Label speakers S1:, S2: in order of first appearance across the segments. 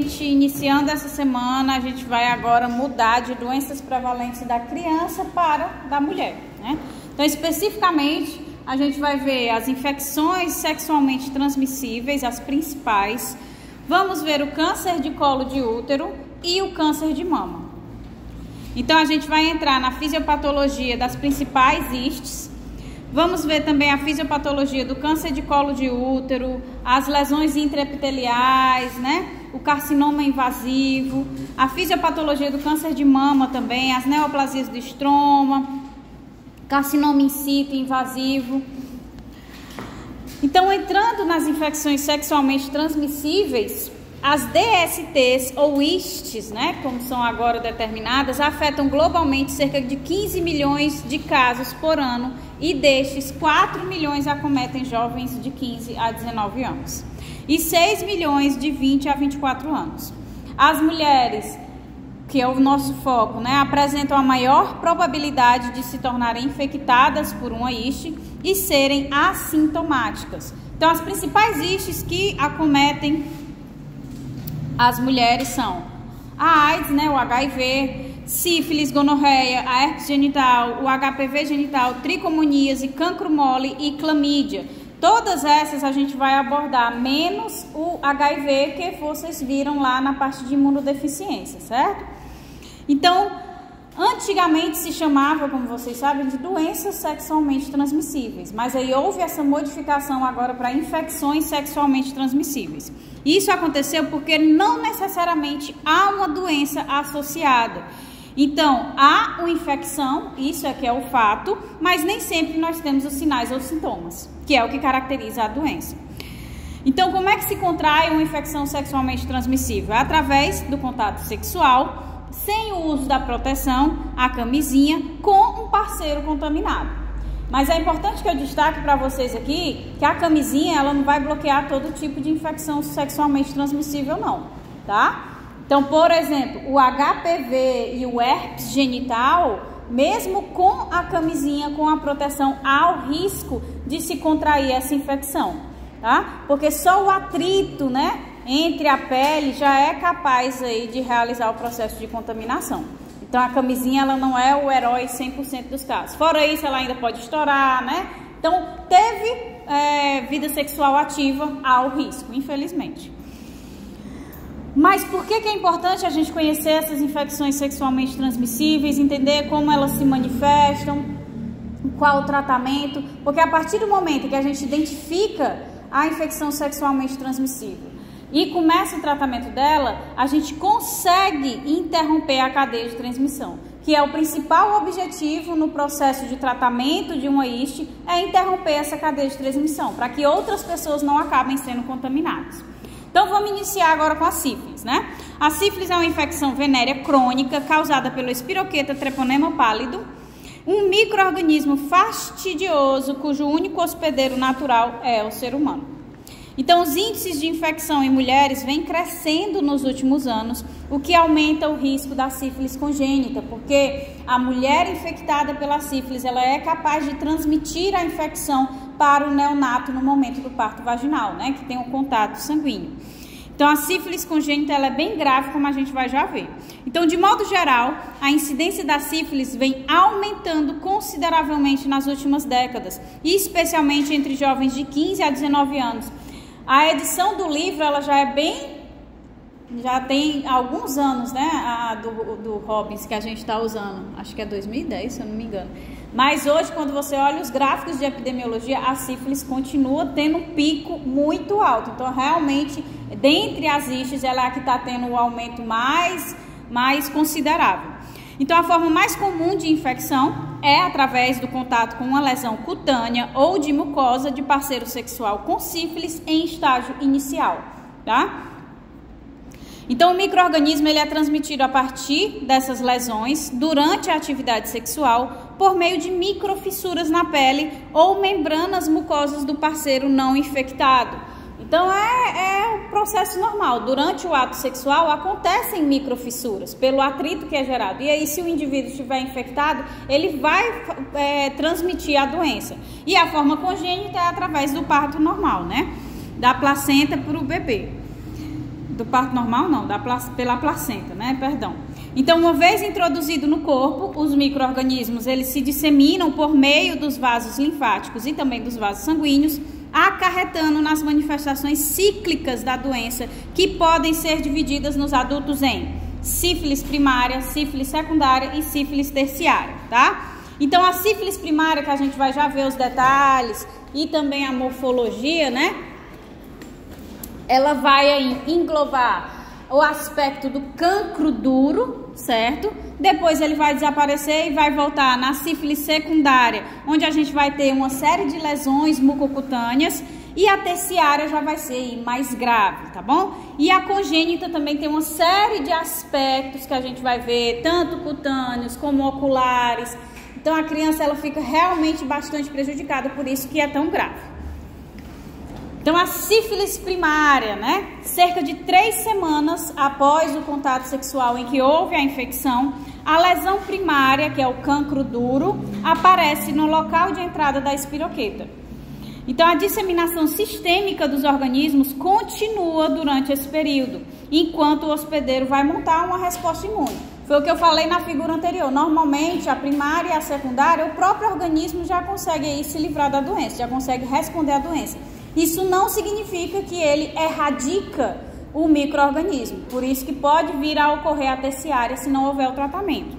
S1: gente, iniciando essa semana, a gente vai agora mudar de doenças prevalentes da criança para da mulher, né? Então, especificamente, a gente vai ver as infecções sexualmente transmissíveis, as principais. Vamos ver o câncer de colo de útero e o câncer de mama. Então, a gente vai entrar na fisiopatologia das principais istes. Vamos ver também a fisiopatologia do câncer de colo de útero, as lesões intraepiteliais, né? O carcinoma invasivo, a fisiopatologia do câncer de mama também, as neoplasias do estroma, carcinoma in situ invasivo. Então, entrando nas infecções sexualmente transmissíveis, as DSTs ou istes, né, como são agora determinadas, afetam globalmente cerca de 15 milhões de casos por ano e destes 4 milhões acometem jovens de 15 a 19 anos e 6 milhões de 20 a 24 anos. As mulheres, que é o nosso foco, né, apresentam a maior probabilidade de se tornarem infectadas por uma iste e serem assintomáticas. Então, as principais istes que acometem as mulheres são a AIDS, né, o HIV, sífilis, gonorreia, a herpes genital, o HPV genital, tricomoníase, cancro mole e clamídia. Todas essas a gente vai abordar, menos o HIV que vocês viram lá na parte de imunodeficiência, certo? Então, antigamente se chamava, como vocês sabem, de doenças sexualmente transmissíveis, mas aí houve essa modificação agora para infecções sexualmente transmissíveis. Isso aconteceu porque não necessariamente há uma doença associada. Então, há uma infecção, isso é que é o fato, mas nem sempre nós temos os sinais ou sintomas, que é o que caracteriza a doença. Então, como é que se contrai uma infecção sexualmente transmissível? É através do contato sexual, sem o uso da proteção, a camisinha, com um parceiro contaminado. Mas é importante que eu destaque para vocês aqui que a camisinha ela não vai bloquear todo tipo de infecção sexualmente transmissível não, tá? Então, por exemplo, o HPV e o herpes genital, mesmo com a camisinha, com a proteção, há o risco de se contrair essa infecção, tá? Porque só o atrito, né, entre a pele já é capaz aí de realizar o processo de contaminação. Então, a camisinha ela não é o herói 100% dos casos. Fora isso, ela ainda pode estourar, né? Então, teve vida sexual ativa, há o risco, infelizmente. Mas por que é importante a gente conhecer essas infecções sexualmente transmissíveis, entender como elas se manifestam, qual o tratamento? Porque a partir do momento que a gente identifica a infecção sexualmente transmissível e começa o tratamento dela, a gente consegue interromper a cadeia de transmissão, que é o principal objetivo no processo de tratamento de uma iste, é interromper essa cadeia de transmissão, para que outras pessoas não acabem sendo contaminadas. Então, vamos iniciar agora com a sífilis, né? A sífilis é uma infecção venérea crônica causada pelo Espiroqueta treponema pálido, um micro-organismo fastidioso cujo único hospedeiro natural é o ser humano. Então, os índices de infecção em mulheres vêm crescendo nos últimos anos, o que aumenta o risco da sífilis congênita, porque a mulher infectada pela sífilis, ela é capaz de transmitir a infecção para o neonato no momento do parto vaginal, né, que tem um contato sanguíneo. Então, a sífilis congênita ela é bem grave, como a gente vai já ver. Então, de modo geral, a incidência da sífilis vem aumentando consideravelmente nas últimas décadas, e especialmente entre jovens de 15 a 19 anos. A edição do livro, ela já tem alguns anos, né, a do Robbins que a gente está usando, acho que é 2010, se eu não me engano. Mas hoje, quando você olha os gráficos de epidemiologia, a sífilis continua tendo um pico muito alto. Então, realmente, dentre as istes, ela é a que está tendo um aumento mais considerável. Então, a forma mais comum de infecção é através do contato com uma lesão cutânea ou de mucosa de parceiro sexual com sífilis em estágio inicial, tá? Então, o micro-organismo ele é transmitido a partir dessas lesões durante a atividade sexual por meio de microfissuras na pele ou membranas mucosas do parceiro não infectado. Então, é o processo normal. Durante o ato sexual, acontecem microfissuras pelo atrito que é gerado. E aí, se o indivíduo estiver infectado, ele vai transmitir a doença. E a forma congênita é através do parto normal, né? Da placenta para o bebê. Do parto normal não, pela placenta, né? Perdão. Então, uma vez introduzido no corpo, os micro-organismos, eles se disseminam por meio dos vasos linfáticos e também dos vasos sanguíneos, acarretando nas manifestações cíclicas da doença, que podem ser divididas nos adultos em sífilis primária, sífilis secundária e sífilis terciária, tá? Então, a sífilis primária, que a gente vai já ver os detalhes e também a morfologia, né? Ela vai aí englobar o aspecto do cancro duro, certo? Depois ele vai desaparecer e vai voltar na sífilis secundária, onde a gente vai ter uma série de lesões mucocutâneas, e a terciária já vai ser mais grave, tá bom? E a congênita também tem uma série de aspectos que a gente vai ver, tanto cutâneos como oculares. Então a criança ela fica realmente bastante prejudicada, por isso que é tão grave. Então, a sífilis primária, né? Cerca de 3 semanas após o contato sexual em que houve a infecção, a lesão primária, que é o cancro duro, aparece no local de entrada da espiroqueta. Então, a disseminação sistêmica dos organismos continua durante esse período, enquanto o hospedeiro vai montar uma resposta imune. Foi o que eu falei na figura anterior. Normalmente, a primária e a secundária, o próprio organismo já consegue aí se livrar da doença, já consegue responder à doença. Isso não significa que ele erradica o micro-organismo, por isso que pode vir a ocorrer a terciária se não houver o tratamento.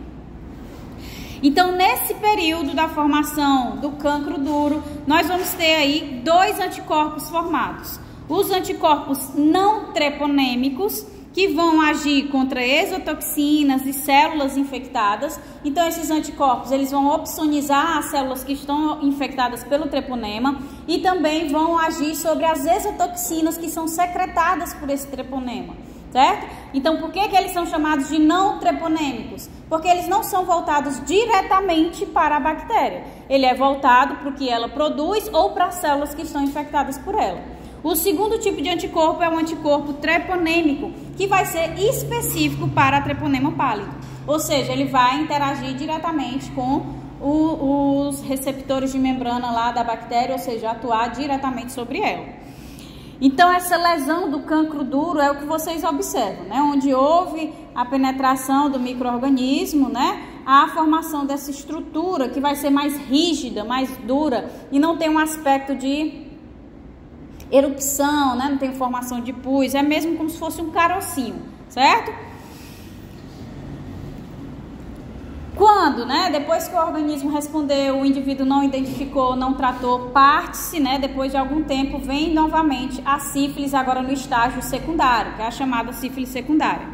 S1: Então, nesse período da formação do cancro duro, nós vamos ter aí 2 anticorpos formados. Os anticorpos não treponêmicos, que vão agir contra exotoxinas e células infectadas. Então, esses anticorpos, eles vão opsonizar as células que estão infectadas pelo treponema e também vão agir sobre as exotoxinas que são secretadas por esse treponema, certo? Então, por que eles são chamados de não treponêmicos? Porque eles não são voltados diretamente para a bactéria. Ele é voltado para o que ela produz ou para as células que estão infectadas por ela. O segundo tipo de anticorpo é o anticorpo treponêmico, que vai ser específico para a treponema pálido. Ou seja, ele vai interagir diretamente com os receptores de membrana lá da bactéria, ou seja, atuar diretamente sobre ela. Então, essa lesão do cancro duro é o que vocês observam, né? Onde houve a penetração do micro-organismo, né? A formação dessa estrutura que vai ser mais rígida, mais dura e não tem um aspecto de erupção, né? Não tem formação de pus, é mesmo como se fosse um carocinho, certo? Quando, né? Depois que o organismo respondeu, o indivíduo não identificou, não tratou, parte-se, né? Depois de algum tempo, vem novamente a sífilis, agora no estágio secundário, que é a chamada sífilis secundária.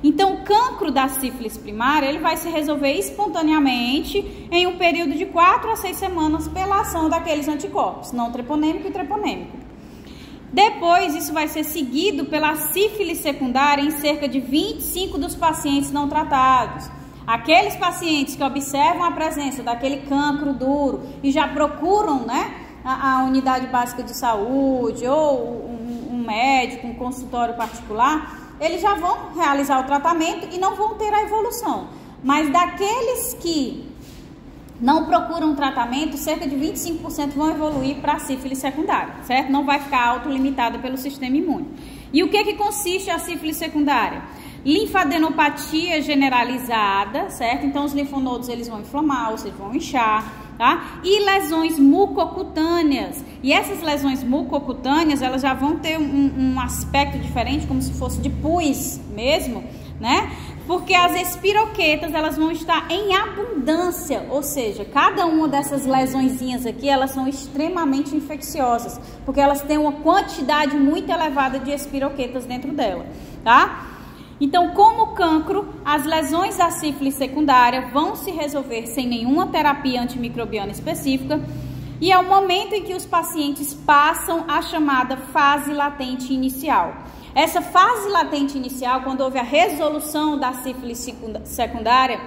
S1: Então, o cancro da sífilis primária, ele vai se resolver espontaneamente em um período de 4 a 6 semanas pela ação daqueles anticorpos, não treponêmico e treponêmico. Depois, isso vai ser seguido pela sífilis secundária em cerca de 25 dos pacientes não tratados. Aqueles pacientes que observam a presença daquele cancro duro e já procuram, né, a unidade básica de saúde ou um médico, um consultório particular, eles já vão realizar o tratamento e não vão ter a evolução. Mas daqueles que não procuram tratamento, cerca de 25% vão evoluir para a sífilis secundária, certo? Não vai ficar autolimitada pelo sistema imune. E o que consiste a sífilis secundária? Linfadenopatia generalizada, certo? Então, os linfonodos, eles vão inflamar, ou seja, vão inchar, tá? E lesões mucocutâneas. E essas lesões mucocutâneas, elas já vão ter um aspecto diferente, como se fosse de pus mesmo, né? Porque as espiroquetas, elas vão estar em abundância, ou seja, cada uma dessas lesõezinhas aqui, elas são extremamente infecciosas, porque elas têm uma quantidade muito elevada de espiroquetas dentro dela, tá? Então, como cancro, as lesões da sífilis secundária vão se resolver sem nenhuma terapia antimicrobiana específica e é o momento em que os pacientes passam a chamada fase latente inicial. Essa fase latente inicial, quando houve a resolução da sífilis secundária,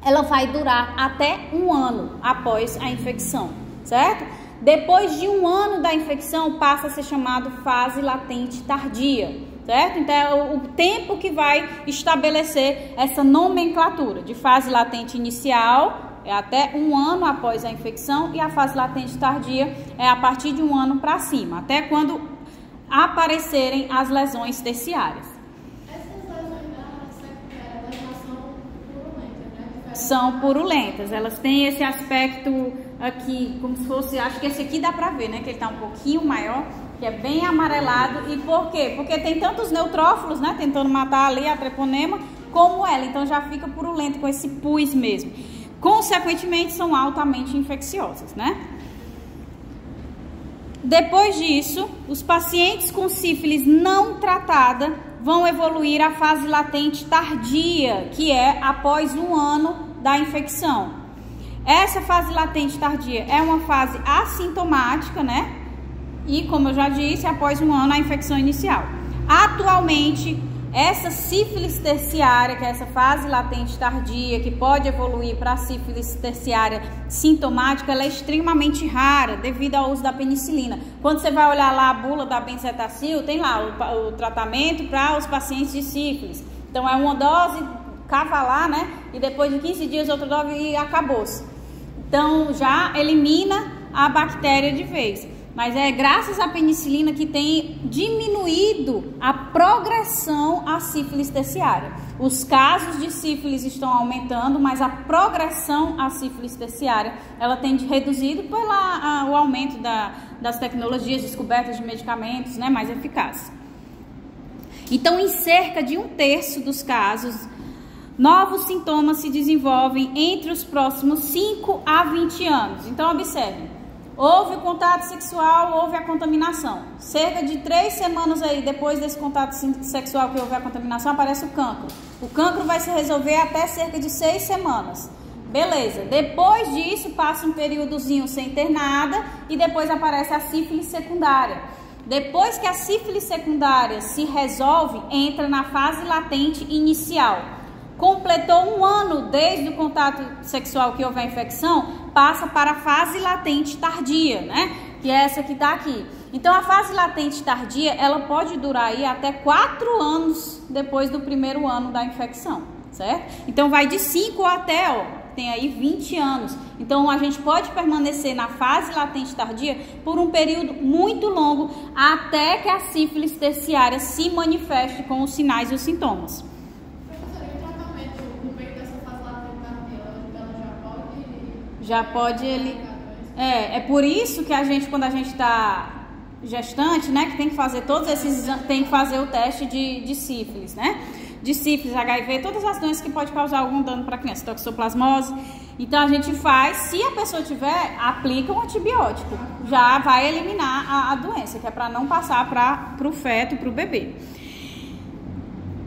S1: ela vai durar até 1 ano após a infecção, certo? Depois de 1 ano da infecção, passa a ser chamado fase latente tardia, certo? Então, é o tempo que vai estabelecer essa nomenclatura de fase latente inicial, é até 1 ano após a infecção, e a fase latente tardia é a partir de 1 ano para cima, até quando aparecerem as lesões terciárias.
S2: Essas lesões da secundária, elas são purulentas, né?
S1: São purulentas, elas têm esse aspecto aqui, como se fosse, acho que esse aqui dá pra ver, né, que ele tá um pouquinho maior, que é bem amarelado. E por quê? Porque tem tantos neutrófilos, né, tentando matar ali a treponema, como ela, então já fica purulento com esse pus mesmo. Consequentemente, são altamente infecciosas, né? Depois disso, os pacientes com sífilis não tratada vão evoluir à fase latente tardia, que é após 1 ano da infecção. Essa fase latente tardia é uma fase assintomática, né? E, como eu já disse, após 1 ano a infecção inicial. Atualmente, essa sífilis terciária, que é essa fase latente tardia, que pode evoluir para a sífilis terciária sintomática, ela é extremamente rara devido ao uso da penicilina. Quando você vai olhar lá a bula da benzetacil, tem lá o tratamento para os pacientes de sífilis. Então, é uma dose cavalar, né? E depois de 15 dias, outra dose e acabou-se. Então, já elimina a bactéria de vez. Mas é graças à penicilina que tem diminuído a progressão à sífilis terciária. Os casos de sífilis estão aumentando, mas a progressão à sífilis terciária, ela tem reduzido pelo aumento das tecnologias, descobertas de medicamentos, né, mais eficazes. Então, em cerca de 1/3 dos casos, novos sintomas se desenvolvem entre os próximos 5 a 20 anos. Então, observe. Houve o contato sexual, houve a contaminação. Cerca de 3 semanas aí, depois desse contato sexual que houve a contaminação, aparece o cancro. O cancro vai se resolver até cerca de 6 semanas. Beleza. Depois disso, passa um períodozinho sem ter nada e depois aparece a sífilis secundária. Depois que a sífilis secundária se resolve, entra na fase latente inicial. Completou 1 ano desde o contato sexual que houve a infecção, passa para a fase latente tardia, né? Que é essa que está aqui. Então, a fase latente tardia, ela pode durar aí até 4 anos depois do 1º ano da infecção, certo? Então, vai de 5 até, ó, tem aí 20 anos. Então, a gente pode permanecer na fase latente tardia por um período muito longo, até que a sífilis terciária se manifeste com os sinais e os sintomas. Já pode ele. É por isso que a gente, quando a gente está gestante, né, que tem que fazer todos esses, tem que fazer o teste de sífilis, né? De sífilis, HIV, todas as doenças que pode causar algum dano para a criança, toxoplasmose. Então a gente faz, se a pessoa tiver, aplica um antibiótico, já vai eliminar a doença, que é para não passar para o feto, para o bebê.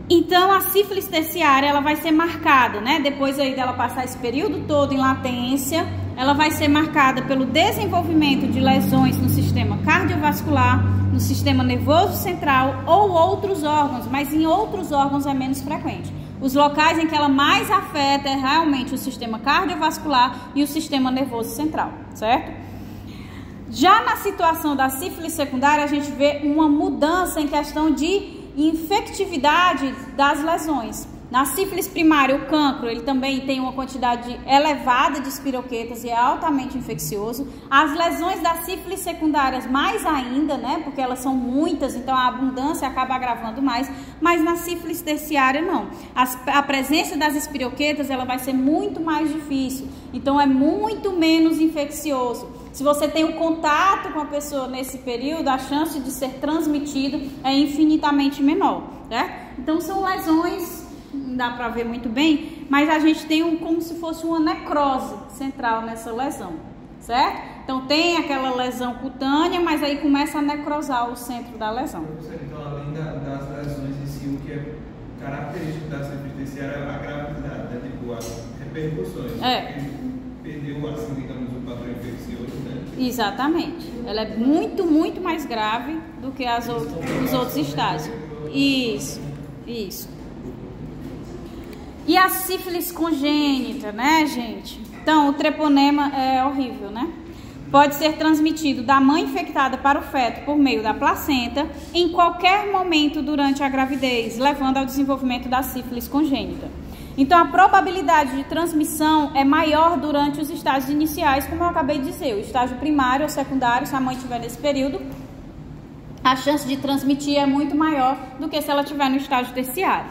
S1: Então, a sífilis terciária, ela vai ser marcada, né? Depois aí dela passar esse período todo em latência, ela vai ser marcada pelo desenvolvimento de lesões no sistema cardiovascular, no sistema nervoso central ou outros órgãos, mas em outros órgãos é menos frequente. Os locais em que ela mais afeta é realmente o sistema cardiovascular e o sistema nervoso central, certo? Já na situação da sífilis secundária, a gente vê uma mudança em questão de infectividade das lesões. Na sífilis primária, o cancro, ele também tem uma quantidade elevada de espiroquetas e é altamente infeccioso. As lesões das sífilis secundárias mais ainda, né, porque elas são muitas, então a abundância acaba agravando mais, mas na sífilis terciária não. A presença das espiroquetas, ela vai ser muito mais difícil, então é muito menos infeccioso. Se você tem um contato com a pessoa nesse período, a chance de ser transmitido é infinitamente menor, né? Então são lesões, não dá para ver muito bem, mas a gente tem como se fosse uma necrose central nessa lesão, certo? Então tem aquela lesão cutânea, mas aí começa a necrosar o centro da lesão.
S3: Então, além das lesões em si, o que é característico da sífilis terciária é a gravidade, né? Tipo, as repercussões. Perdeu, assim, digamos, o padrão infeccioso, né?
S1: Exatamente. Ela é muito, muito mais grave do que os outros estágios. Isso. E a sífilis congênita, né, gente? Então, o treponema é horrível, né? Pode ser transmitido da mãe infectada para o feto por meio da placenta em qualquer momento durante a gravidez, levando ao desenvolvimento da sífilis congênita. Então, a probabilidade de transmissão é maior durante os estágios iniciais, como eu acabei de dizer, o estágio primário ou secundário, se a mãe estiver nesse período, a chance de transmitir é muito maior do que se ela estiver no estágio terciário.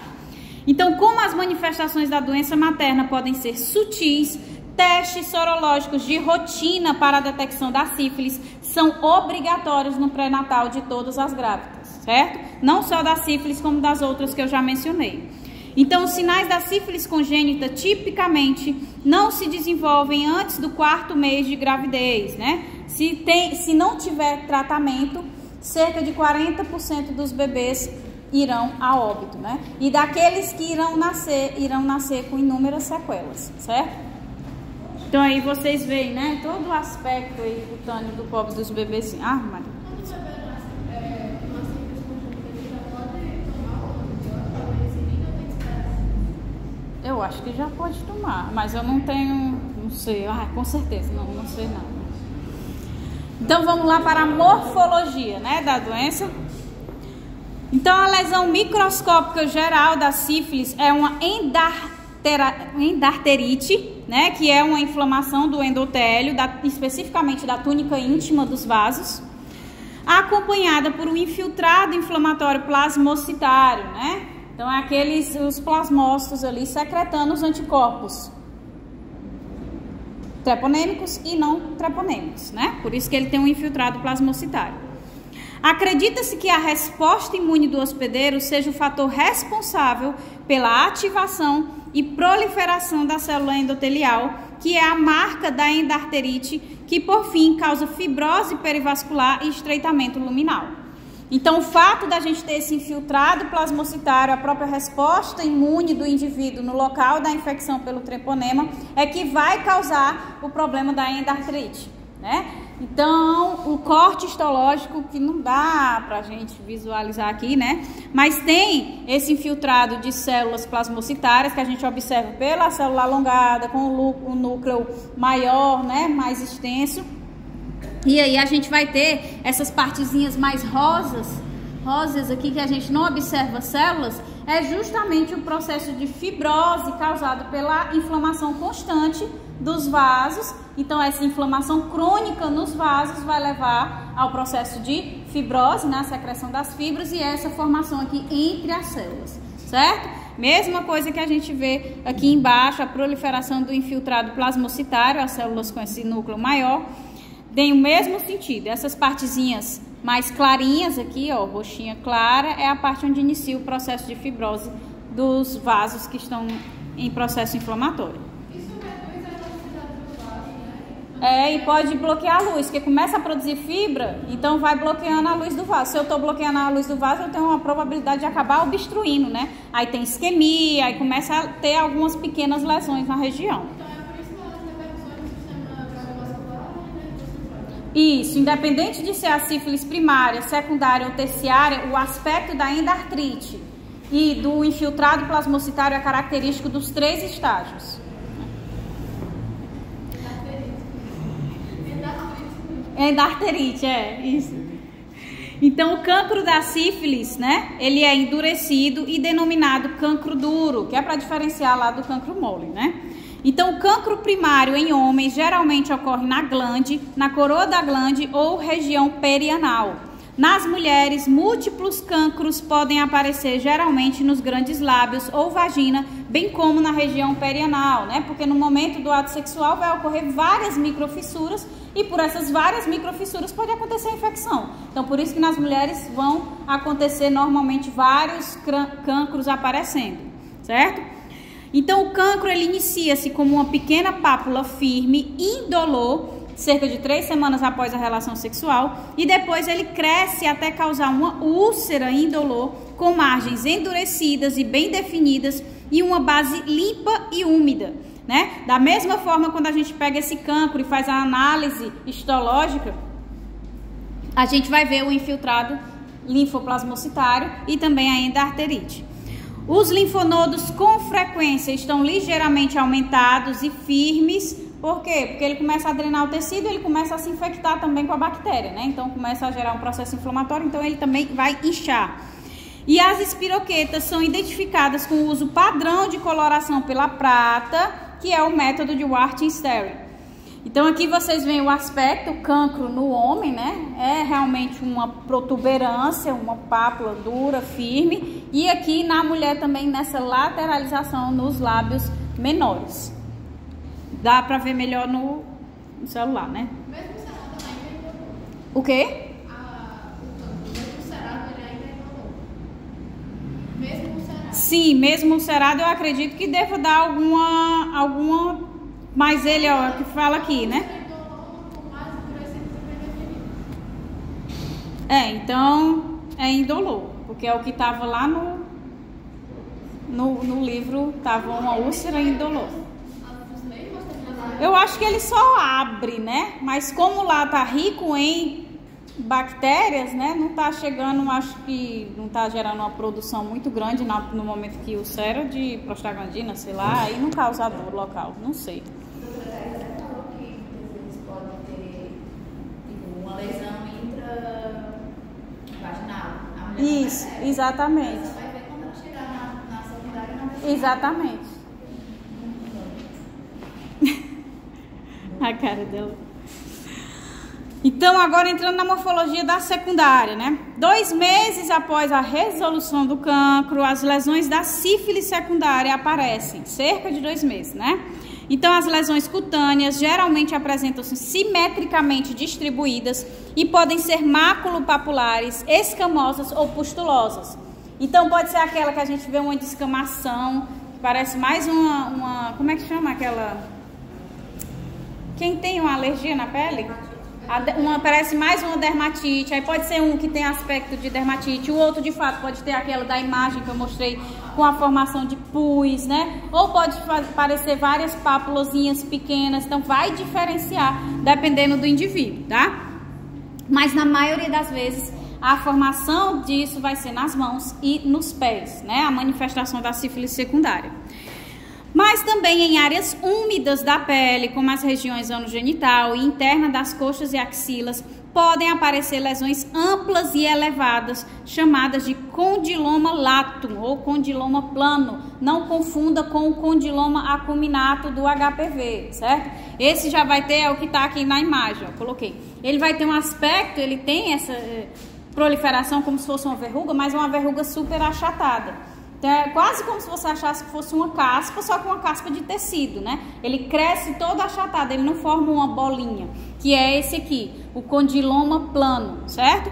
S1: Então, como as manifestações da doença materna podem ser sutis, testes sorológicos de rotina para a detecção da sífilis são obrigatórios no pré-natal de todas as grávidas, certo? Não só da sífilis, como das outras que eu já mencionei. Então, os sinais da sífilis congênita tipicamente não se desenvolvem antes do 4º mês de gravidez, né? Se não tiver tratamento, cerca de 40% dos bebês irão a óbito, né? E daqueles que irão nascer com inúmeras sequelas, certo? Então aí vocês veem, né? Todo o aspecto aí cutâneo do pobre dos bebês. Ah, Maria. Eu acho que já pode tomar, mas eu não tenho, não sei, com certeza, não sei não. Então vamos lá para a morfologia, né, da doença. Então a lesão microscópica geral da sífilis é uma endarterite, né, que é uma inflamação do endotélio, especificamente da túnica íntima dos vasos, acompanhada por um infiltrado inflamatório plasmocitário, né? Então, é os plasmócitos ali secretando os anticorpos treponêmicos e não treponêmicos, né? Por isso que ele tem um infiltrado plasmocitário. Acredita-se que a resposta imune do hospedeiro seja o fator responsável pela ativação e proliferação da célula endotelial, que é a marca da endarterite, que por fim causa fibrose perivascular e estreitamento luminal. Então, o fato da gente ter esse infiltrado plasmocitário, a própria resposta imune do indivíduo no local da infecção pelo treponema, é que vai causar o problema da endarterite, né? Então, o corte histológico, que não dá pra gente visualizar aqui, né? Mas tem esse infiltrado de células plasmocitárias que a gente observa pela célula alongada, com o núcleo maior, né? Mais extenso. E aí a gente vai ter essas partezinhas mais rosas aqui, que a gente não observa células, é justamente o processo de fibrose causado pela inflamação constante dos vasos. Então, essa inflamação crônica nos vasos vai levar ao processo de fibrose, né, a secreção das fibras e essa formação aqui entre as células, certo? Mesma coisa que a gente vê aqui embaixo, a proliferação do infiltrado plasmocitário, as células com esse núcleo maior, tem o mesmo sentido. Essas partezinhas mais clarinhas aqui, ó, roxinha clara, é a parte onde inicia o processo de fibrose dos vasos que estão em processo inflamatório.
S2: Isso reduz a elasticidade do vaso, né?
S1: E pode bloquear a luz, porque começa a produzir fibra, então vai bloqueando a luz do vaso. Se eu estou bloqueando a luz do vaso, eu tenho uma probabilidade de acabar obstruindo, né? Aí tem isquemia, aí começa a ter algumas pequenas lesões na região. Isso, independente de ser a sífilis primária, secundária ou terciária, o aspecto da endartrite e do infiltrado plasmocitário é característico dos 3 estágios. Endarterite, isso. Então, o cancro da sífilis, né, ele é endurecido e denominado cancro duro, que é para diferenciar lá do cancro mole, né? Então, o cancro primário em homens geralmente ocorre na glande, na coroa da glande ou região perianal. Nas mulheres, múltiplos cancros podem aparecer geralmente nos grandes lábios ou vagina, bem como na região perianal, né? Porque no momento do ato sexual vai ocorrer várias microfissuras e por essas várias microfissuras pode acontecer a infecção. Então, por isso que nas mulheres vão acontecer normalmente vários cancros aparecendo, certo? Então, o cancro ele inicia-se como uma pequena pápula firme, indolor, cerca de 3 semanas após a relação sexual, e depois ele cresce até causar uma úlcera indolor com margens endurecidas e bem definidas e uma base limpa e úmida, né? Da mesma forma, quando a gente pega esse cancro e faz a análise histológica, a gente vai ver o infiltrado linfoplasmocitário e também a endarterite. Os linfonodos com frequência estão ligeiramente aumentados e firmes. Por quê? Porque ele começa a drenar o tecido e ele começa a se infectar também com a bactéria, né? Então começa a gerar um processo inflamatório, então ele também vai inchar. E as espiroquetas são identificadas com o uso padrão de coloração pela prata, que é o método de Wharton-Sterling. Então aqui vocês veem o aspecto, o cancro no homem, né? É realmente uma protuberância, uma pápula dura, firme. E aqui na mulher também nessa lateralização nos lábios menores. Dá pra ver melhor no celular, né?
S2: Mesmo cerado também tem dolor.
S1: O quê?
S2: Mesmo cerado ele ainda é dolor. Mesmo cerado.
S1: Sim, mesmo cerado eu acredito que deva dar alguma... Mas ele, ó, que fala aqui, né? Então é indolor, porque é o que estava lá no livro, estava uma úlcera indolor. Eu acho que ele só abre, né? Mas como lá tá rico em bactérias, né? Não tá chegando, acho que não tá gerando uma produção muito grande no momento que ulcera de prostaglandina, sei lá, aí não causa dor local, não sei. Isso, exatamente.
S2: Você vai ver quando ela chegar na secundária na vez.
S1: Exatamente. A cara dela. Então, agora entrando na morfologia da secundária, né? 2 meses após a resolução do cancro, as lesões da sífilis secundária aparecem. Cerca de 2 meses, né? Então, as lesões cutâneas geralmente apresentam-se simetricamente distribuídas e podem ser maculopapulares, escamosas ou pustulosas. Então, pode ser aquela que a gente vê uma descamação, que parece mais uma... Como é que chama aquela... Quem tem uma alergia na pele? Parece mais uma dermatite. Aí pode ser um que tem aspecto de dermatite. O outro, de fato, pode ter aquela da imagem que eu mostrei com a formação de pus, né? Ou pode parecer várias pápulozinhas pequenas. Então, vai diferenciar dependendo do indivíduo, tá? Mas, na maioria das vezes, a formação disso vai ser nas mãos e nos pés, né? A manifestação da sífilis secundária. Mas também em áreas úmidas da pele, como as regiões anogenital e interna das coxas e axilas, podem aparecer lesões amplas e elevadas, chamadas de condiloma latum ou condiloma plano. Não confunda com o condiloma acuminato do HPV, certo? Esse já vai ter, é o que está aqui na imagem, eu coloquei. Ele vai ter um aspecto, ele tem essa proliferação como se fosse uma verruga, mas uma verruga super achatada. Então, é quase como se você achasse que fosse uma caspa, só que uma caspa de tecido, né? Ele cresce todo achatado, ele não forma uma bolinha, que é esse aqui, o condiloma plano, certo?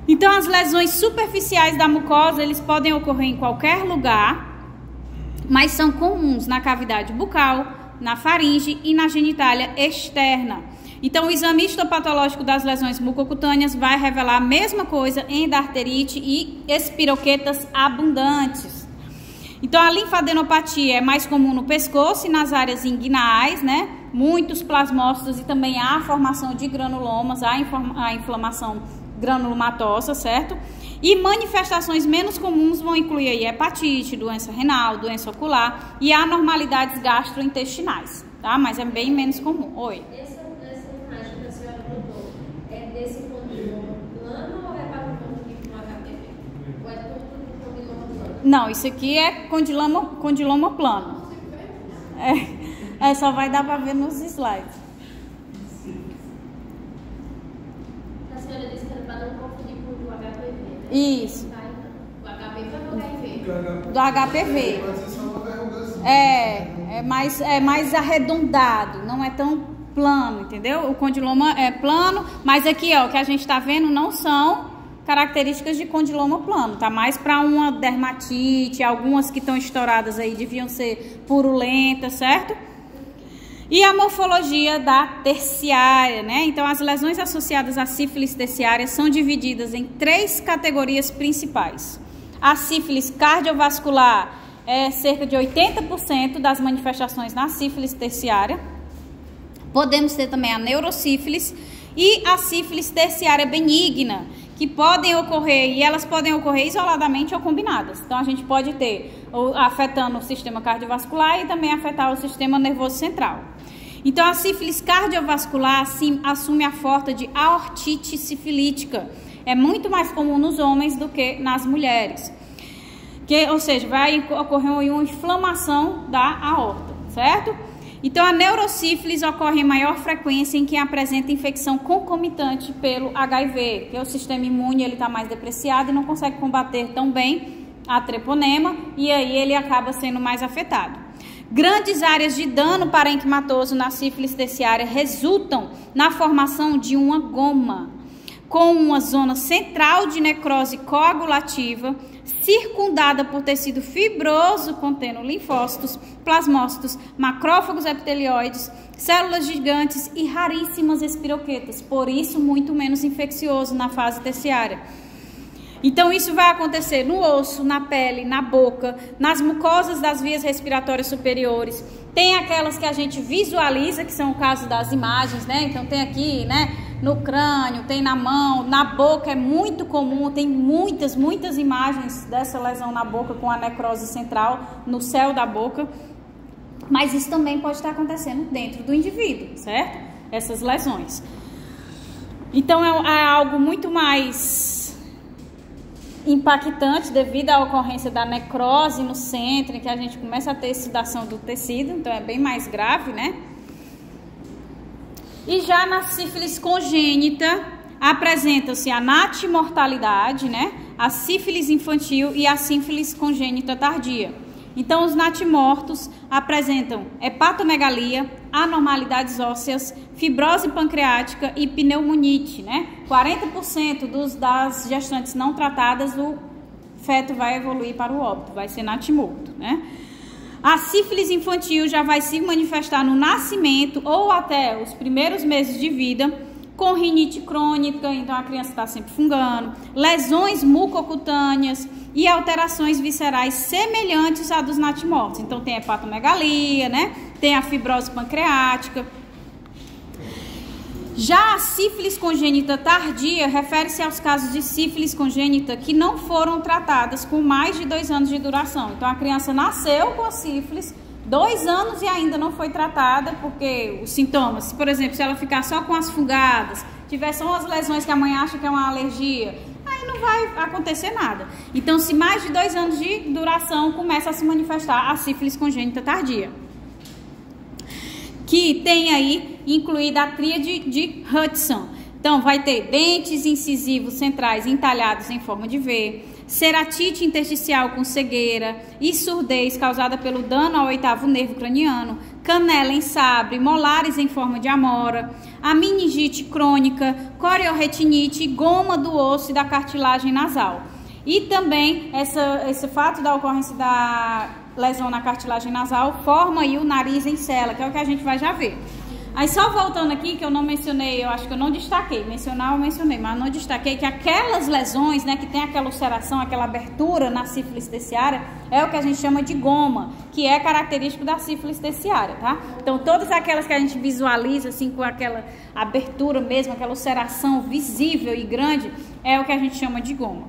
S1: Então, as lesões superficiais da mucosa, eles podem ocorrer em qualquer lugar, mas são comuns na cavidade bucal, na faringe e na genitália externa. Então, o exame histopatológico das lesões mucocutâneas vai revelar a mesma coisa, endarterite e espiroquetas abundantes. Então, a linfadenopatia é mais comum no pescoço e nas áreas inguinais, né? Muitos plasmócitos e também há formação de granulomas, a inflamação granulomatosa, certo? E manifestações menos comuns vão incluir aí hepatite, doença renal, doença ocular e anormalidades gastrointestinais, tá? Mas é bem menos comum. Oi. Não, isso aqui é condiloma plano. Só vai dar para ver nos slides.
S2: A senhora disse que era para não confundir com o HPV. Né?
S1: Isso.
S2: O HPV ou o HIV?
S1: Do HPV. É mais arredondado, não é tão plano, entendeu? O condiloma é plano, mas aqui, ó, o que a gente está vendo não são características de condiloma plano, tá mais para uma dermatite, algumas que estão estouradas aí deviam ser purulentas, certo? E a morfologia da terciária, né? Então, as lesões associadas à sífilis terciária são divididas em 3 categorias principais. A sífilis cardiovascular é cerca de 80% das manifestações na sífilis terciária. Podemos ter também a neurosífilis e a sífilis terciária benigna, que podem ocorrer, e elas podem ocorrer isoladamente ou combinadas. Então, a gente pode ter afetando o sistema cardiovascular e também afetar o sistema nervoso central. Então, a sífilis cardiovascular assume a forma de aortite sifilítica. É muito mais comum nos homens do que nas mulheres. Ou seja, vai ocorrer uma inflamação da aorta, certo? Então, a neurosífilis ocorre em maior frequência em quem apresenta infecção concomitante pelo HIV, que o sistema imune está mais depreciado e não consegue combater tão bem a treponema, e aí ele acaba sendo mais afetado. Grandes áreas de dano parenquimatoso na sífilis terciária resultam na formação de uma goma, com uma zona central de necrose coagulativa, circundada por tecido fibroso contendo linfócitos, plasmócitos, macrófagos epitelioides, células gigantes e raríssimas espiroquetas, por isso muito menos infeccioso na fase terciária. Então isso vai acontecer no osso, na pele, na boca, nas mucosas das vias respiratórias superiores. Tem aquelas que a gente visualiza, que são o caso das imagens, né? Então tem aqui, né, no crânio, tem na mão, na boca é muito comum, tem muitas imagens dessa lesão na boca com a necrose central no céu da boca. Mas isso também pode estar acontecendo dentro do indivíduo, certo? Essas lesões. Então é algo muito mais impactante devido à ocorrência da necrose no centro, em que a gente começa a ter exudação do tecido, então é bem mais grave, né? E já na sífilis congênita apresenta-se a natimortalidade, né? A sífilis infantil e a sífilis congênita tardia. Então os natimortos apresentam hepatomegalia, anormalidades ósseas, fibrose pancreática e pneumonite, né? 40% das gestantes não tratadas, o feto vai evoluir para o óbito, vai ser natimorto, né? A sífilis infantil já vai se manifestar no nascimento ou até os primeiros meses de vida, com rinite crônica, então a criança está sempre fungando, lesões mucocutâneas e alterações viscerais semelhantes à dos natimortos. Então tem hepatomegalia, né? Tem a fibrose pancreática. Já a sífilis congênita tardia refere-se aos casos de sífilis congênita que não foram tratadas com mais de 2 anos de duração. Então a criança nasceu com a sífilis, 2 anos e ainda não foi tratada, porque os sintomas, por exemplo, se ela ficar só com as fungadas, tiver só as lesões que a mãe acha que é uma alergia, aí não vai acontecer nada. Então, se mais de 2 anos de duração, começa a se manifestar a sífilis congênita tardia, que tem aí incluída a tríade de Hudson. Então, vai ter dentes incisivos centrais entalhados em forma de V, ceratite intersticial com cegueira e surdez causada pelo dano ao 8º nervo craniano, canela em sabre, molares em forma de amora, a meningite crônica, coriorretinite, goma do osso e da cartilagem nasal. E também esse fato da ocorrência da lesão na cartilagem nasal forma aí o nariz em cela, que é o que a gente vai já ver. Aí só voltando aqui, que eu não mencionei, eu acho que eu não destaquei, mencionar eu mencionei, mas não destaquei que aquelas lesões, né, que tem aquela ulceração, aquela abertura na sífilis terciária, é o que a gente chama de goma, que é característico da sífilis terciária, tá? Então todas aquelas que a gente visualiza, assim, com aquela abertura mesmo, aquela ulceração visível e grande, é o que a gente chama de goma.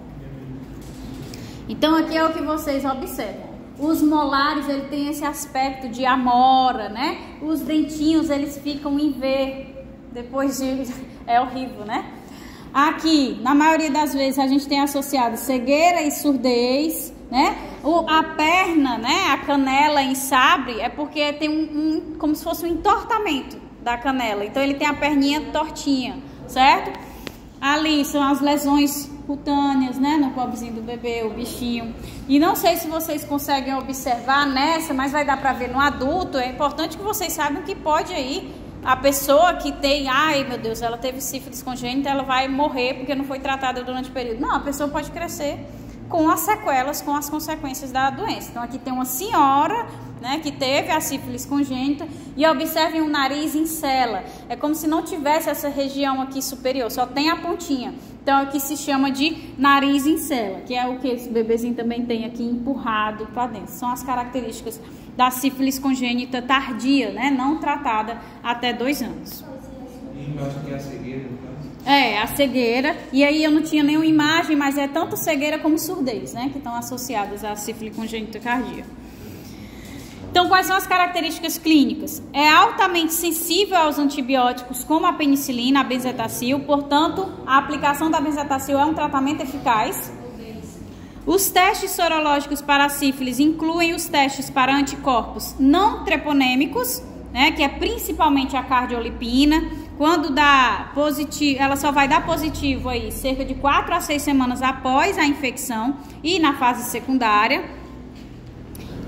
S1: Então aqui é o que vocês observam. Os molares, ele tem esse aspecto de amora, né? Os dentinhos, eles ficam em V, depois de... é horrível, né? Aqui, na maioria das vezes, a gente tem associado cegueira e surdez, né? A perna, né? A canela em sabre, é porque tem como se fosse um entortamento da canela. Então, ele tem a perninha tortinha, certo? Ali são as lesões cutâneas, né, no pobrezinho do bebê, o bichinho. E não sei se vocês conseguem observar nessa, mas vai dar para ver no adulto. É importante que vocês saibam que pode aí a pessoa que tem, ai meu Deus, ela teve sífilis congênita, ela vai morrer porque não foi tratada durante o período. Não, a pessoa pode crescer com as sequelas, com as consequências da doença. Então aqui tem uma senhora, né, que teve a sífilis congênita, e observem o nariz em cela. É como se não tivesse essa região aqui superior, só tem a pontinha. Então aqui se chama de nariz em cela, que é o que esse bebezinho também tem aqui empurrado para dentro. São as características da sífilis congênita tardia, né, não tratada até 2 anos.
S3: E embaixo aqui é a cegueira, no caso?
S1: É, a cegueira, e aí eu não tinha nenhuma imagem, mas é tanto cegueira como surdez, né, que estão associadas à sífilis congênita tardia. Então, quais são as características clínicas? É altamente sensível aos antibióticos, como a penicilina, a benzetacil, portanto, a aplicação da benzetacil é um tratamento eficaz. Os testes sorológicos para a sífilis incluem os testes para anticorpos não treponêmicos, né, que é principalmente a cardiolipina. Quando dá positivo, ela só vai dar positivo aí cerca de 4 a 6 semanas após a infecção e na fase secundária.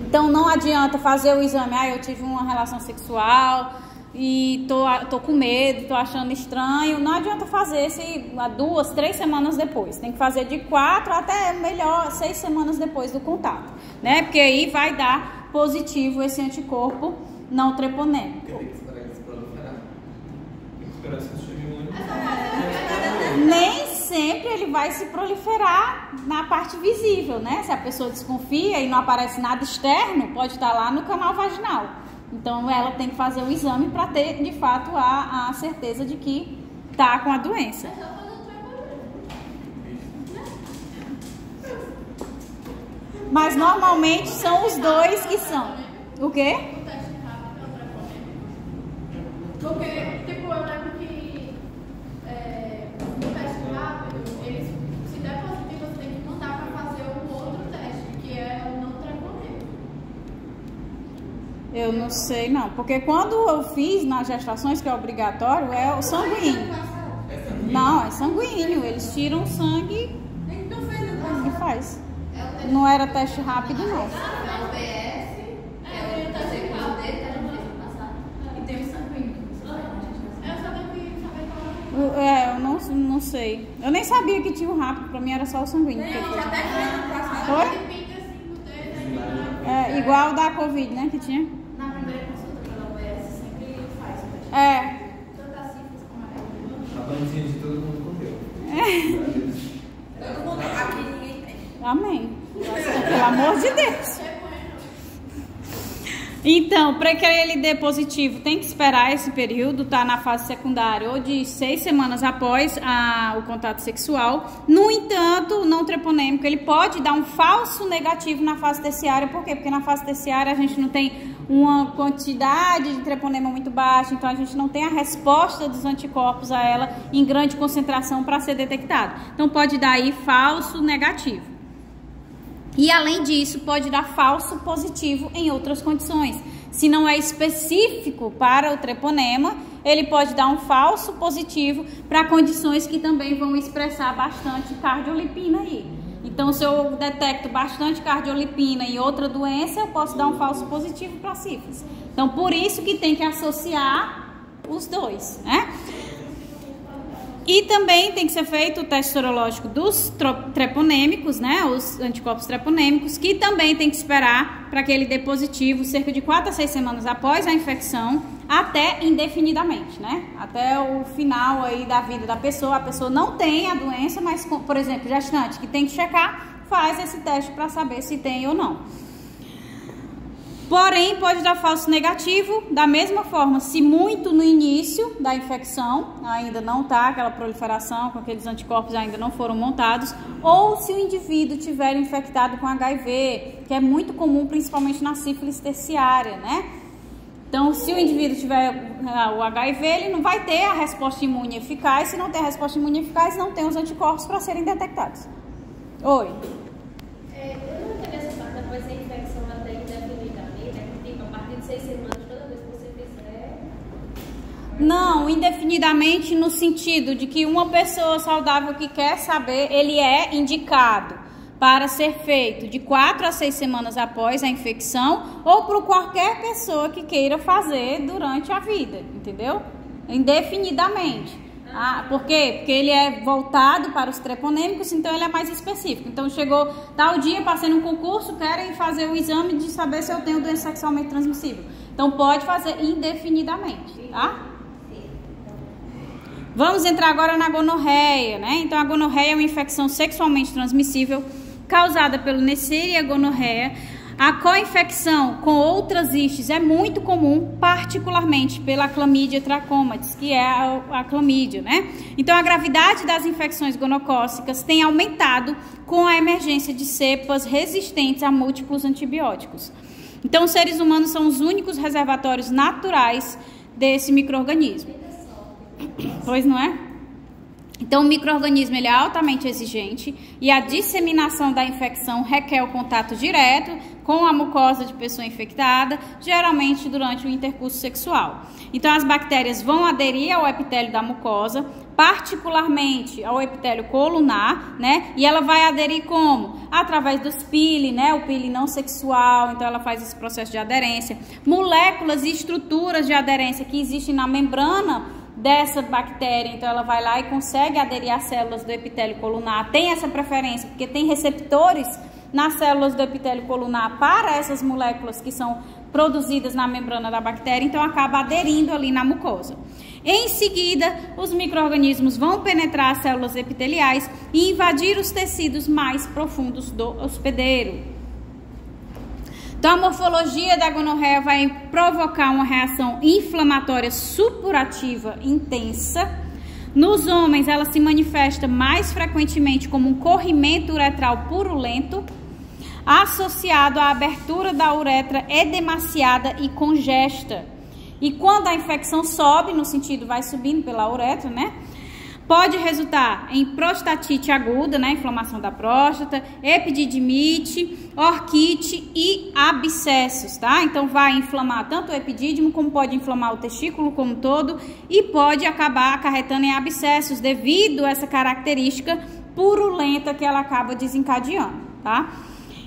S1: Então não adianta fazer o exame, eu tive uma relação sexual e tô com medo, tô achando estranho. Não adianta fazer esse 2, 3 semanas depois. Tem que fazer de 4 até melhor 6 semanas depois do contato, né? Porque aí vai dar positivo esse anticorpo não treponêmico.
S3: Tem que esperar ele se proliferar. Tem que esperar esse sistema imune.
S1: Nem sempre ele vai se proliferar na parte visível, né? Se a pessoa desconfia e não aparece nada externo, pode estar lá no canal vaginal. Então ela tem que fazer o exame para ter de fato a certeza de que tá com a doença. Mas normalmente são os dois que são. O quê?
S2: O teste rápido é o treponêmico. Porque, tipo, eu lembro que no teste rápido, eles, se der positivo, você tem que mandar para fazer um outro teste, que é o não treponêmico.
S1: Eu não sei não, porque quando eu fiz nas gestações, que é obrigatório, é o sanguíneo. Não, é sanguíneo, eles tiram o sangue e faz. Não era teste rápido não. Eu não sei. Eu nem sabia que tinha o rápido, pra mim era só o sanguíneo. Foi? Igual da Covid, né, que tinha?
S2: Na primeira consulta pela OBS, sempre faz o teste. Tanto a sífilis como a
S3: A bandinha de todo mundo comeu.
S2: Todo mundo aqui, ninguém tem.
S1: Amém. Pelo amor de Deus. Então, para que ele dê positivo, tem que esperar esse período, tá na fase secundária, ou de 6 semanas após o contato sexual. No entanto, o não treponêmico, ele pode dar um falso negativo na fase terciária. Por quê? Porque na fase terciária a gente não tem uma quantidade de treponema muito baixa, então a gente não tem a resposta dos anticorpos a ela em grande concentração para ser detectado. Então pode dar aí falso negativo. E além disso, pode dar falso positivo em outras condições. Se não é específico para o treponema, ele pode dar um falso positivo para condições que também vão expressar bastante cardiolipina aí. Então, se eu detecto bastante cardiolipina em outra doença, eu posso dar um falso positivo para sífilis. Então, por isso que tem que associar os dois, né? E também tem que ser feito o teste sorológico dos treponêmicos, né? Os anticorpos treponêmicos, que também tem que esperar para que ele dê positivo cerca de 4 a 6 semanas após a infecção, até indefinidamente, né? Até o final aí da vida da pessoa. A pessoa não tem a doença, mas, por exemplo, gestante que tem que checar, faz esse teste para saber se tem ou não. Porém, pode dar falso negativo, da mesma forma, se muito no início da infecção, ainda não está aquela proliferação, com aqueles anticorpos ainda não foram montados, ou se o indivíduo tiver infectado com HIV, que é muito comum, principalmente na sífilis terciária, né? Então, se o indivíduo tiver o HIV, ele não vai ter a resposta imune eficaz. Se não tem a resposta imune eficaz, não tem os anticorpos para serem detectados. Oi.
S4: Eu não entendi essa parte, depois da infecção até indefinidamente, tipo, a partir de 6 semanas, toda vez que você fizer...
S1: Não, indefinidamente no sentido de que uma pessoa saudável que quer saber, ele é indicado para ser feito de 4 a 6 semanas após a infecção ou por qualquer pessoa que queira fazer durante a vida, entendeu? Indefinidamente. Por quê? Porque ele é voltado para os treponêmicos, então ele é mais específico. Então chegou tal dia, passei num concurso, querem fazer o exame de saber se eu tenho doença sexualmente transmissível. Então pode fazer indefinidamente, tá? Vamos entrar agora na gonorreia, né? Então a gonorreia é uma infecção sexualmente transmissível causada pelo Neisseria gonorreia. A co-infecção com outras istes é muito comum, particularmente pela Chlamydia trachomatis, que é a clamídia, né? Então, a gravidade das infecções gonocócicas tem aumentado com a emergência de cepas resistentes a múltiplos antibióticos. Então, os seres humanos são os únicos reservatórios naturais desse micro-organismo. Pois não é? Então, o micro-organismo ele é altamente exigente e a disseminação da infecção requer o contato direto com a mucosa de pessoa infectada, geralmente durante o intercurso sexual. Então, as bactérias vão aderir ao epitélio da mucosa, particularmente ao epitélio colunar, né? E ela vai aderir como? Através dos pili, né? O pili não sexual, então ela faz esse processo de aderência. Moléculas e estruturas de aderência que existem na membrana dessa bactéria, então ela vai lá e consegue aderir às células do epitélio colunar. Tem essa preferência porque tem receptores nas células do epitélio colunar para essas moléculas que são produzidas na membrana da bactéria, então acaba aderindo ali na mucosa. Em seguida, os micro-organismos vão penetrar as células epiteliais e invadir os tecidos mais profundos do hospedeiro. Então, a morfologia da gonorreia vai provocar uma reação inflamatória supurativa intensa. Nos homens, ela se manifesta mais frequentemente como um corrimento uretral purulento, associado à abertura da uretra edemaciada e congesta. E quando a infecção sobe, no sentido vai subindo pela uretra, né? Pode resultar em prostatite aguda, né? Inflamação da próstata, epididimite, orquite e abscessos, tá? Então vai inflamar tanto o epidídimo, como pode inflamar o testículo como um todo e pode acabar acarretando em abscessos devido a essa característica purulenta que ela acaba desencadeando, tá?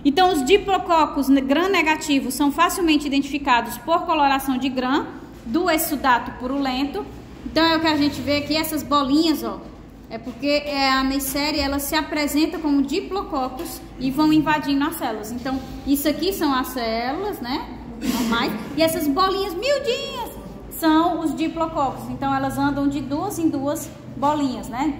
S1: Então os diplococos gram-negativos são facilmente identificados por coloração de gram do exsudato purulento. Então é o que a gente vê aqui, essas bolinhas, ó, é porque a Neisseria, ela se apresenta como diplococos e vão invadindo as células. Então isso aqui são as células, né, normais, e essas bolinhas miudinhas são os diplococos. Então elas andam de duas em duas bolinhas, né.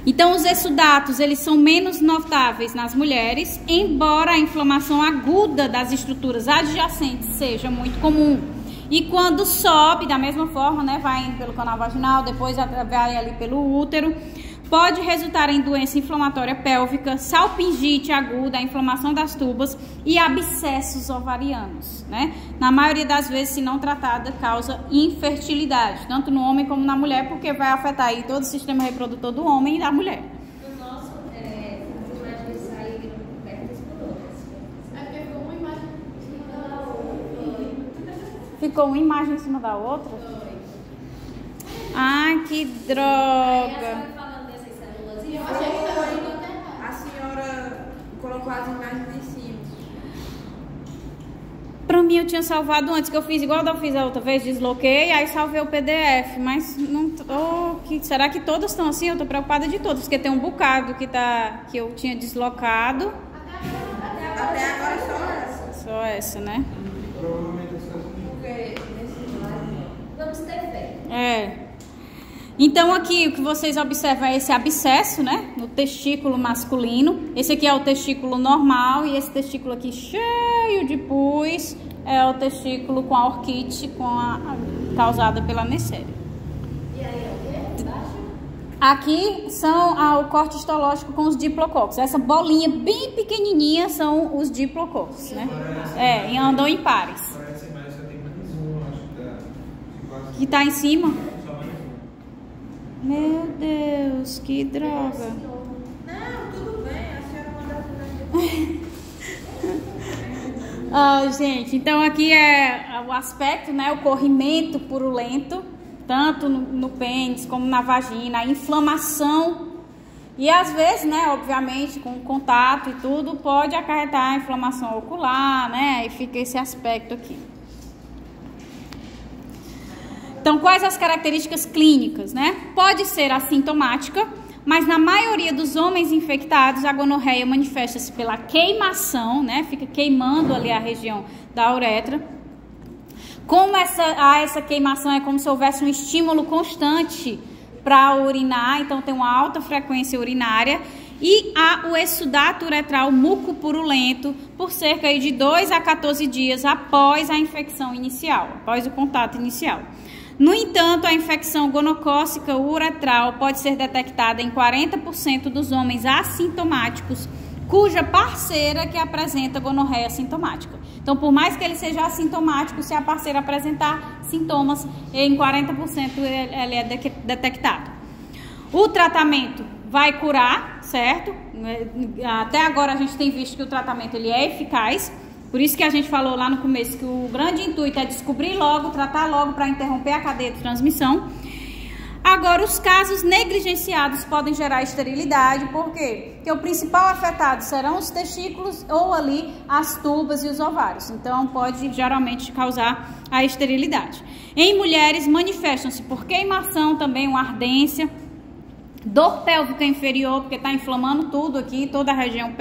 S1: Então os exsudatos, eles são menos notáveis nas mulheres, embora a inflamação aguda das estruturas adjacentes seja muito comum. E quando sobe, da mesma forma, né, vai indo pelo canal vaginal, depois vai ali pelo útero, pode resultar em doença inflamatória pélvica, salpingite aguda, a inflamação das tubas e abscessos ovarianos, né? Na maioria das vezes, se não tratada, causa infertilidade, tanto no homem como na mulher, porque vai afetar aí todo o sistema reprodutor do homem e da mulher.
S4: No nosso, as imagens saíram cobertas por outras.
S2: É porque ficou uma imagem da outra.
S1: Ficou uma imagem em cima da outra? Ai, que droga!
S2: Eu achei que estava indo até
S5: A senhora colocou as imagens em cima.
S1: Pra mim eu tinha salvado antes, que eu fiz igual eu fiz a outra vez, desloquei, aí salvei o PDF, mas não... será que todas estão assim? Eu tô preocupada de todas, porque tem um bocado que eu tinha deslocado.
S5: Até agora só essa.
S1: Só essa, né?
S3: Provavelmente essas
S5: Porque nesse slide...
S4: Vamos ter fé.
S1: É. Então aqui o que vocês observam é esse abscesso, né, no testículo masculino. Esse aqui é o testículo normal e esse testículo aqui cheio de pus é o testículo com a orquite causada pela Neisseria.
S4: E aí é o quê? Embaixo?
S1: Aqui são o corte histológico com os diplococos. Essa bolinha bem pequenininha são os diplococos, né? E andam em pares.
S3: parece mais, só tem mais um, acho que
S1: Que tá em cima.
S3: só mais um.
S1: Meu Deus, que droga.
S5: Não, tudo bem, a senhora mandou
S1: Gente, então aqui é o aspecto, né, o corrimento purulento, tanto no pênis como na vagina, a inflamação e às vezes, né, obviamente, com contato e tudo, pode acarretar a inflamação ocular, né, e fica esse aspecto aqui. Então, quais as características clínicas, né? Pode ser assintomática, mas na maioria dos homens infectados, a gonorreia manifesta-se pela queimação, né? Fica queimando ali a região da uretra. Como essa queimação é como se houvesse um estímulo constante para urinar, então tem uma alta frequência urinária. E há o exsudato uretral mucopurulento por cerca de 2 a 14 dias após a infecção inicial, após o contato inicial. No entanto, a infecção gonocócica uretral pode ser detectada em 40% dos homens assintomáticos, cuja parceira que apresenta gonorreia sintomática. Então, por mais que ele seja assintomático, se a parceira apresentar sintomas, em 40% ele é detectado. O tratamento vai curar, certo? Até agora a gente tem visto que o tratamento ele é eficaz. Por isso que a gente falou lá no começo que o grande intuito é descobrir logo, tratar logo para interromper a cadeia de transmissão. Agora, os casos negligenciados podem gerar esterilidade, por quê? Porque o principal afetado serão os testículos ou ali as tubas e os ovários. Então, pode geralmente causar a esterilidade. Em mulheres, manifestam-se por queimação também, uma ardência, dor pélvica inferior, porque está inflamando tudo aqui, toda a região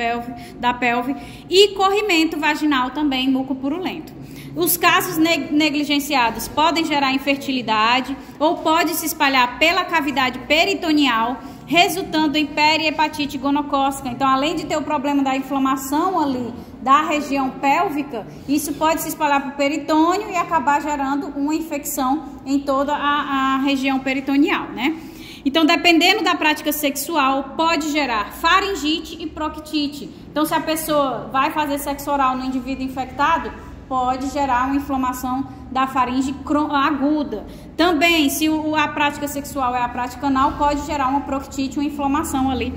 S1: da pelve, e corrimento vaginal também, muco purulento. Os casos negligenciados podem gerar infertilidade ou pode se espalhar pela cavidade peritoneal, resultando em perihepatite gonocócica. Então, além de ter o problema da inflamação ali da região pélvica, isso pode se espalhar para o peritônio e acabar gerando uma infecção em toda a região peritoneal, né? Então, dependendo da prática sexual, pode gerar faringite e proctite. Então, se a pessoa vai fazer sexo oral no indivíduo infectado, pode gerar uma inflamação da faringe aguda. Também, se a prática sexual é a prática anal, pode gerar uma proctite, uma inflamação ali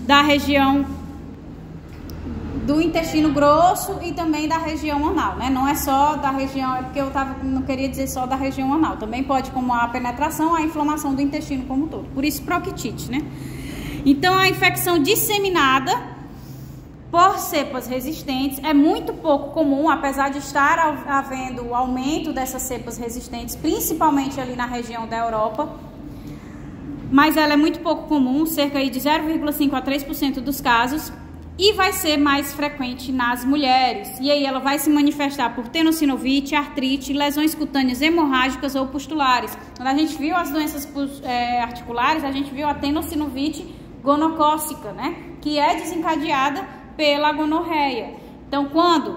S1: da região do intestino grosso e também da região anal, né? Não é só da região, é porque não queria dizer só da região anal. Também pode, como a penetração, a inflamação do intestino como um todo. Por isso, proctite, né? Então, a infecção disseminada por cepas resistentes é muito pouco comum, apesar de estar havendo o aumento dessas cepas resistentes, principalmente ali na região da Europa, mas ela é muito pouco comum, cerca de 0,5 a 3% dos casos, e vai ser mais frequente nas mulheres. E aí ela vai se manifestar por tenossinovite, artrite, lesões cutâneas hemorrágicas ou pustulares. Quando a gente viu as doenças articulares, a gente viu a tenossinovite gonocócica, né? Que é desencadeada pela gonorreia. Então, quando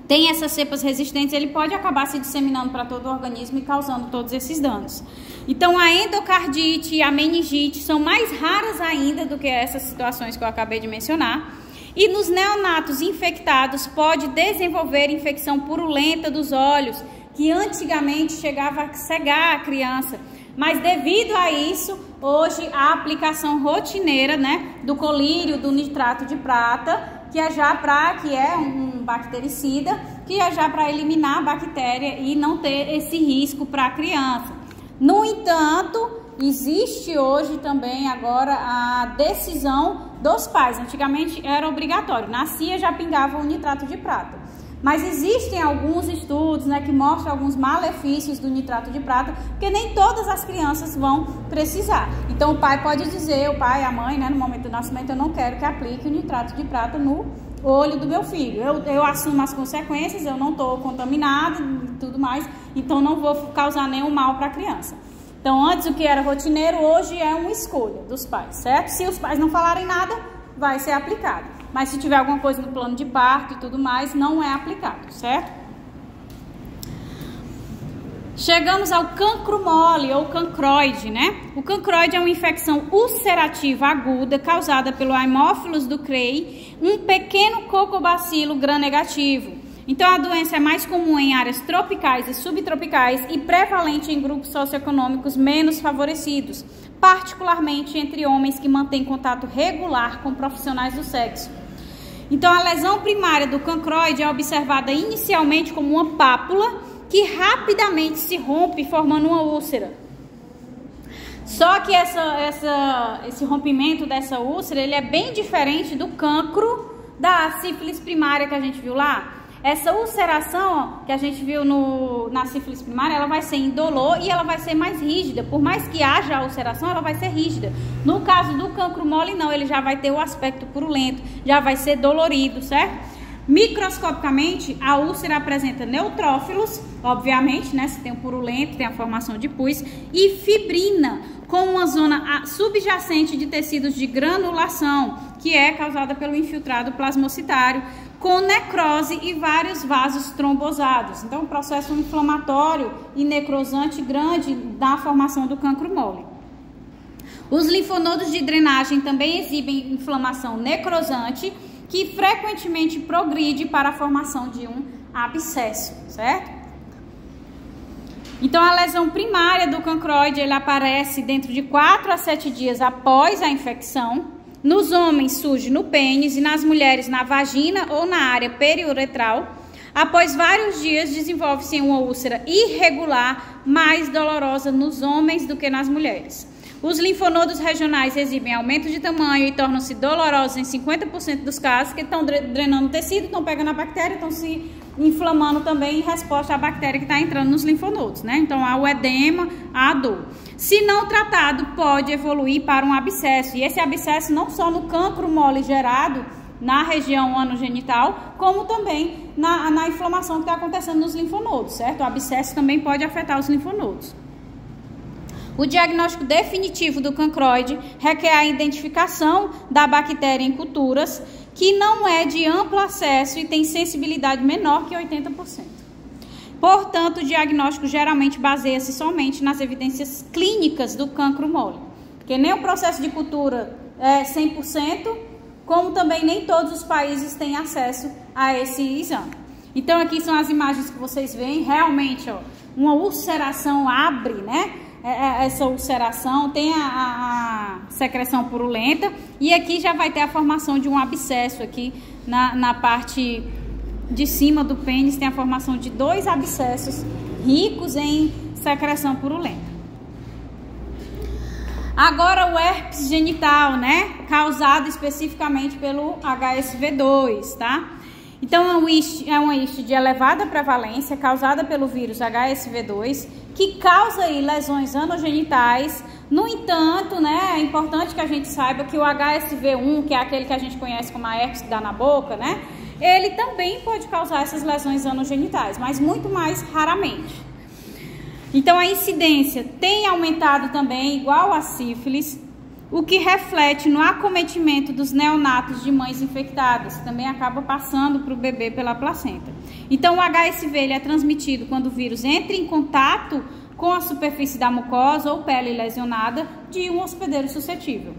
S1: tem essas cepas resistentes, ele pode acabar se disseminando para todo o organismo e causando todos esses danos. Então, a endocardite e a meningite são mais raras ainda do que essas situações que eu acabei de mencionar. E nos neonatos infectados pode desenvolver infecção purulenta dos olhos, que antigamente chegava a cegar a criança. Mas devido a isso, hoje a aplicação rotineira, né, do colírio, do nitrato de prata, que é um bactericida, que é já para eliminar a bactéria e não ter esse risco para a criança. No entanto, existe hoje também agora a decisão dos pais. Antigamente era obrigatório, nascia já pingava o nitrato de prata. Mas existem alguns estudos, né, que mostram alguns malefícios do nitrato de prata, porque nem todas as crianças vão precisar. Então o pai pode dizer, o pai, a mãe, né, no momento do nascimento, eu não quero que aplique o nitrato de prata no olho do meu filho. Eu assumo as consequências, eu não estou contaminado e tudo mais, então não vou causar nenhum mal para a criança. Então antes o que era rotineiro, hoje é uma escolha dos pais, certo? Se os pais não falarem nada, vai ser aplicado. Mas se tiver alguma coisa no plano de parto e tudo mais, não é aplicado, certo? Chegamos ao cancro mole ou cancroide, né? O cancroide é uma infecção ulcerativa aguda causada pelo Haemophilus ducreyi, um pequeno cocobacilo gram-negativo. Então a doença é mais comum em áreas tropicais e subtropicais e prevalente em grupos socioeconômicos menos favorecidos, particularmente entre homens que mantêm contato regular com profissionais do sexo. Então, a lesão primária do cancroide é observada inicialmente como uma pápula que rapidamente se rompe formando uma úlcera. Só que esse rompimento dessa úlcera, ele é bem diferente do cancro da sífilis primária que a gente viu lá. Essa ulceração que a gente viu na sífilis primária, ela vai ser indolor e ela vai ser mais rígida. Por mais que haja a ulceração, ela vai ser rígida. No caso do cancro mole, não, ele já vai ter o aspecto purulento, já vai ser dolorido, certo? Microscopicamente, a úlcera apresenta neutrófilos, obviamente, né? Se tem o purulento, tem a formação de pus, e fibrina, com uma zona subjacente de tecidos de granulação, que é causada pelo infiltrado plasmocitário, com necrose e vários vasos trombosados. Então, um processo inflamatório e necrosante grande da formação do cancro mole. Os linfonodos de drenagem também exibem inflamação necrosante, que frequentemente progride para a formação de um abscesso, certo? Então, a lesão primária do cancroide, ele aparece dentro de 4 a 7 dias após a infecção. Nos homens surge no pênis e nas mulheres na vagina ou na área periuretral. Após vários dias, desenvolve-se uma úlcera irregular, mais dolorosa nos homens do que nas mulheres. Os linfonodos regionais exibem aumento de tamanho e tornam-se dolorosos em 50% dos casos, que estão drenando o tecido, estão pegando a bactéria, estão se inflamando também em resposta à bactéria que está entrando nos linfonodos, né? Então, há o edema, há a dor. Se não tratado, pode evoluir para um abscesso. E esse abscesso não só no cancro mole gerado na região anogenital, como também na inflamação que está acontecendo nos linfonodos, certo? O abscesso também pode afetar os linfonodos. O diagnóstico definitivo do cancroide requer a identificação da bactéria em culturas, que não é de amplo acesso e tem sensibilidade menor que 80%. Portanto, o diagnóstico geralmente baseia-se somente nas evidências clínicas do cancro mole, porque nem o processo de cultura é 100%, como também nem todos os países têm acesso a esse exame. Então, aqui são as imagens que vocês veem, realmente, ó, uma ulceração abre, né? Essa ulceração, tem a secreção purulenta, e aqui já vai ter a formação de um abscesso aqui na parte de cima do pênis, tem a formação de 2 abscessos ricos em secreção purulenta. Agora o herpes genital, né, causado especificamente pelo HSV2, tá? Então é uma IST de elevada prevalência, causada pelo vírus HSV2, que causa aí lesões anogenitais. No entanto, né, é importante que a gente saiba que o HSV1, que é aquele que a gente conhece como a herpes que dá na boca, né, ele também pode causar essas lesões anogenitais, mas muito mais raramente. Então a incidência tem aumentado também, igual a sífilis, o que reflete no acometimento dos neonatos de mães infectadas, que também acaba passando para o bebê pela placenta. Então, o HSV ele é transmitido quando o vírus entra em contato com a superfície da mucosa ou pele lesionada de um hospedeiro suscetível.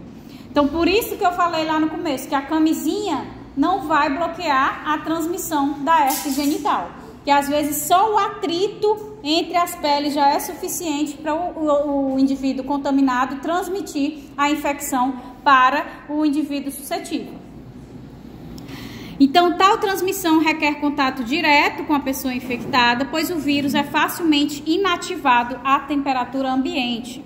S1: Então, por isso que eu falei lá no começo, que a camisinha não vai bloquear a transmissão da herpes genital, que às vezes só o atrito entre as peles já é suficiente para o indivíduo contaminado transmitir a infecção para o indivíduo suscetível. Então, tal transmissão requer contato direto com a pessoa infectada, pois o vírus é facilmente inativado à temperatura ambiente.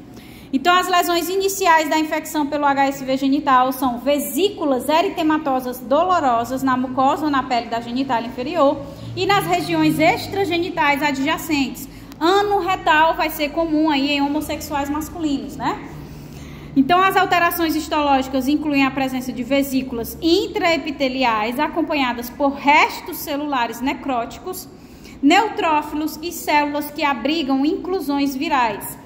S1: Então, as lesões iniciais da infecção pelo HSV genital são vesículas eritematosas dolorosas na mucosa ou na pele da genitália inferior e nas regiões extragenitais adjacentes. Ano retal vai ser comum aí em homossexuais masculinos, né? Então, as alterações histológicas incluem a presença de vesículas intraepiteliais acompanhadas por restos celulares necróticos, neutrófilos e células que abrigam inclusões virais.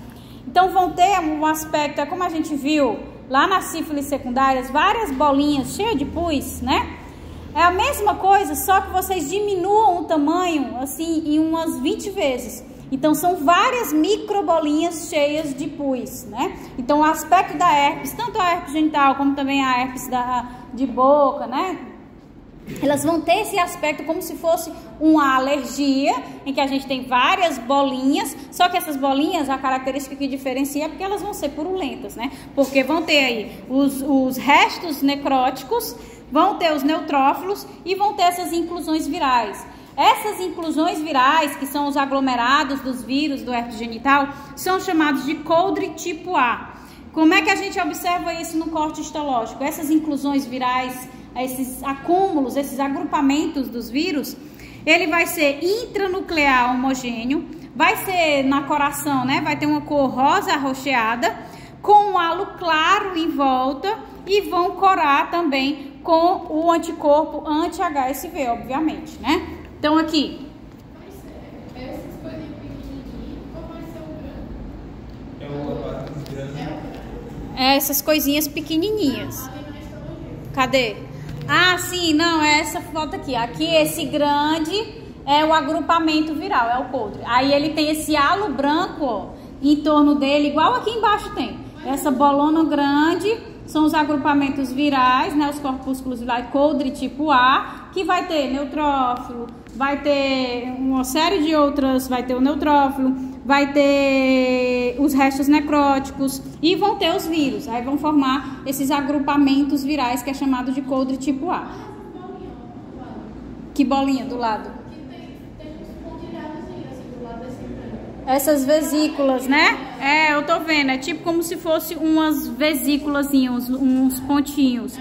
S1: Então, vão ter um aspecto, é como a gente viu lá nas sífilis secundárias, várias bolinhas cheias de pus, né? É a mesma coisa, só que vocês diminuam o tamanho, assim, em umas 20 vezes. Então, são várias microbolinhas cheias de pus, né? Então, o aspecto da herpes, tanto a herpes genital como também a herpes de boca, né? Elas vão ter esse aspecto como se fosse uma alergia, em que a gente tem várias bolinhas, só que essas bolinhas, a característica que diferencia é porque elas vão ser purulentas, né? Porque vão ter aí os restos necróticos, vão ter os neutrófilos e vão ter essas inclusões virais. Essas inclusões virais, que são os aglomerados dos vírus do herpes genital, são chamados de coldre tipo A. Como é que a gente observa isso no corte histológico? Essas inclusões virais, esses acúmulos, esses agrupamentos dos vírus, ele vai ser intranuclear homogêneo, vai ser na coração, né? Vai ter uma cor rosa arroxeada, com um halo claro em volta e vão corar também com o anticorpo anti-HSV, obviamente, né? Então, aqui.
S2: Essas coisinhas pequenininhas, ou vai ser o grande?
S3: É o aparato grande.
S1: Essas coisinhas pequenininhas. Cadê? Ah, sim, não, é essa foto aqui. Aqui, esse grande é o agrupamento viral, é o coldre. Aí ele tem esse halo branco, ó, em torno dele, igual aqui embaixo tem. Essa bolona grande são os agrupamentos virais, né, os corpúsculos virais, coldre tipo A, que vai ter neutrófilo, vai ter uma série de outras, vai ter o neutrófilo, vai ter os restos necróticos e vão ter os vírus. Aí vão formar esses agrupamentos virais que é chamado de coldre tipo A. Que bolinha do lado?
S2: Tem uns pontilhados assim do lado desse branco.
S1: Essas vesículas, né? Eu tô vendo. É tipo como se fosse umas vesículas, uns pontinhos.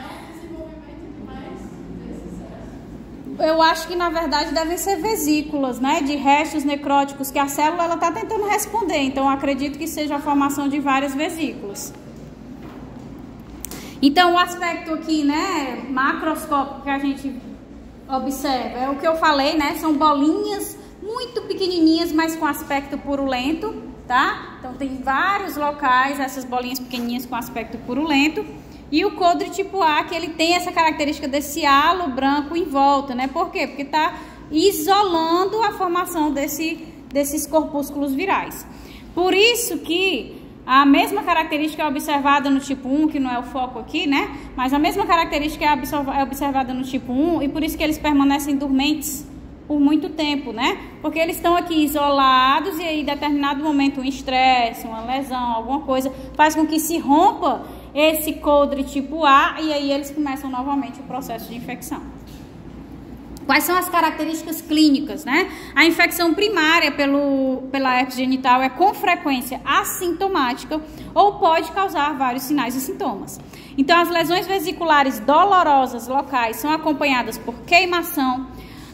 S1: Eu acho que, na verdade, devem ser vesículas, né? De restos necróticos que a célula ela tá tentando responder. Então, eu acredito que seja a formação de várias vesículas. Então, o aspecto aqui, né? Macroscópico que a gente observa é o que eu falei, né? São bolinhas muito pequenininhas, mas com aspecto purulento, tá? Então, tem vários locais, essas bolinhas pequenininhas com aspecto purulento. E o coldre tipo A, que ele tem essa característica desse halo branco em volta, né? Por quê? Porque está isolando a formação desses corpúsculos virais. Por isso que a mesma característica é observada no tipo 1, que não é o foco aqui, né? Mas a mesma característica é observada no tipo 1 e por isso que eles permanecem dormentes por muito tempo, né? Porque eles estão aqui isolados e aí, em determinado momento, um estresse, uma lesão, alguma coisa, faz com que se rompa esse coldre tipo A e aí eles começam novamente o processo de infecção. Quais são as características clínicas, né? A infecção primária pela herpes genital é com frequência assintomática ou pode causar vários sinais e sintomas. Então, as lesões vesiculares dolorosas locais são acompanhadas por queimação,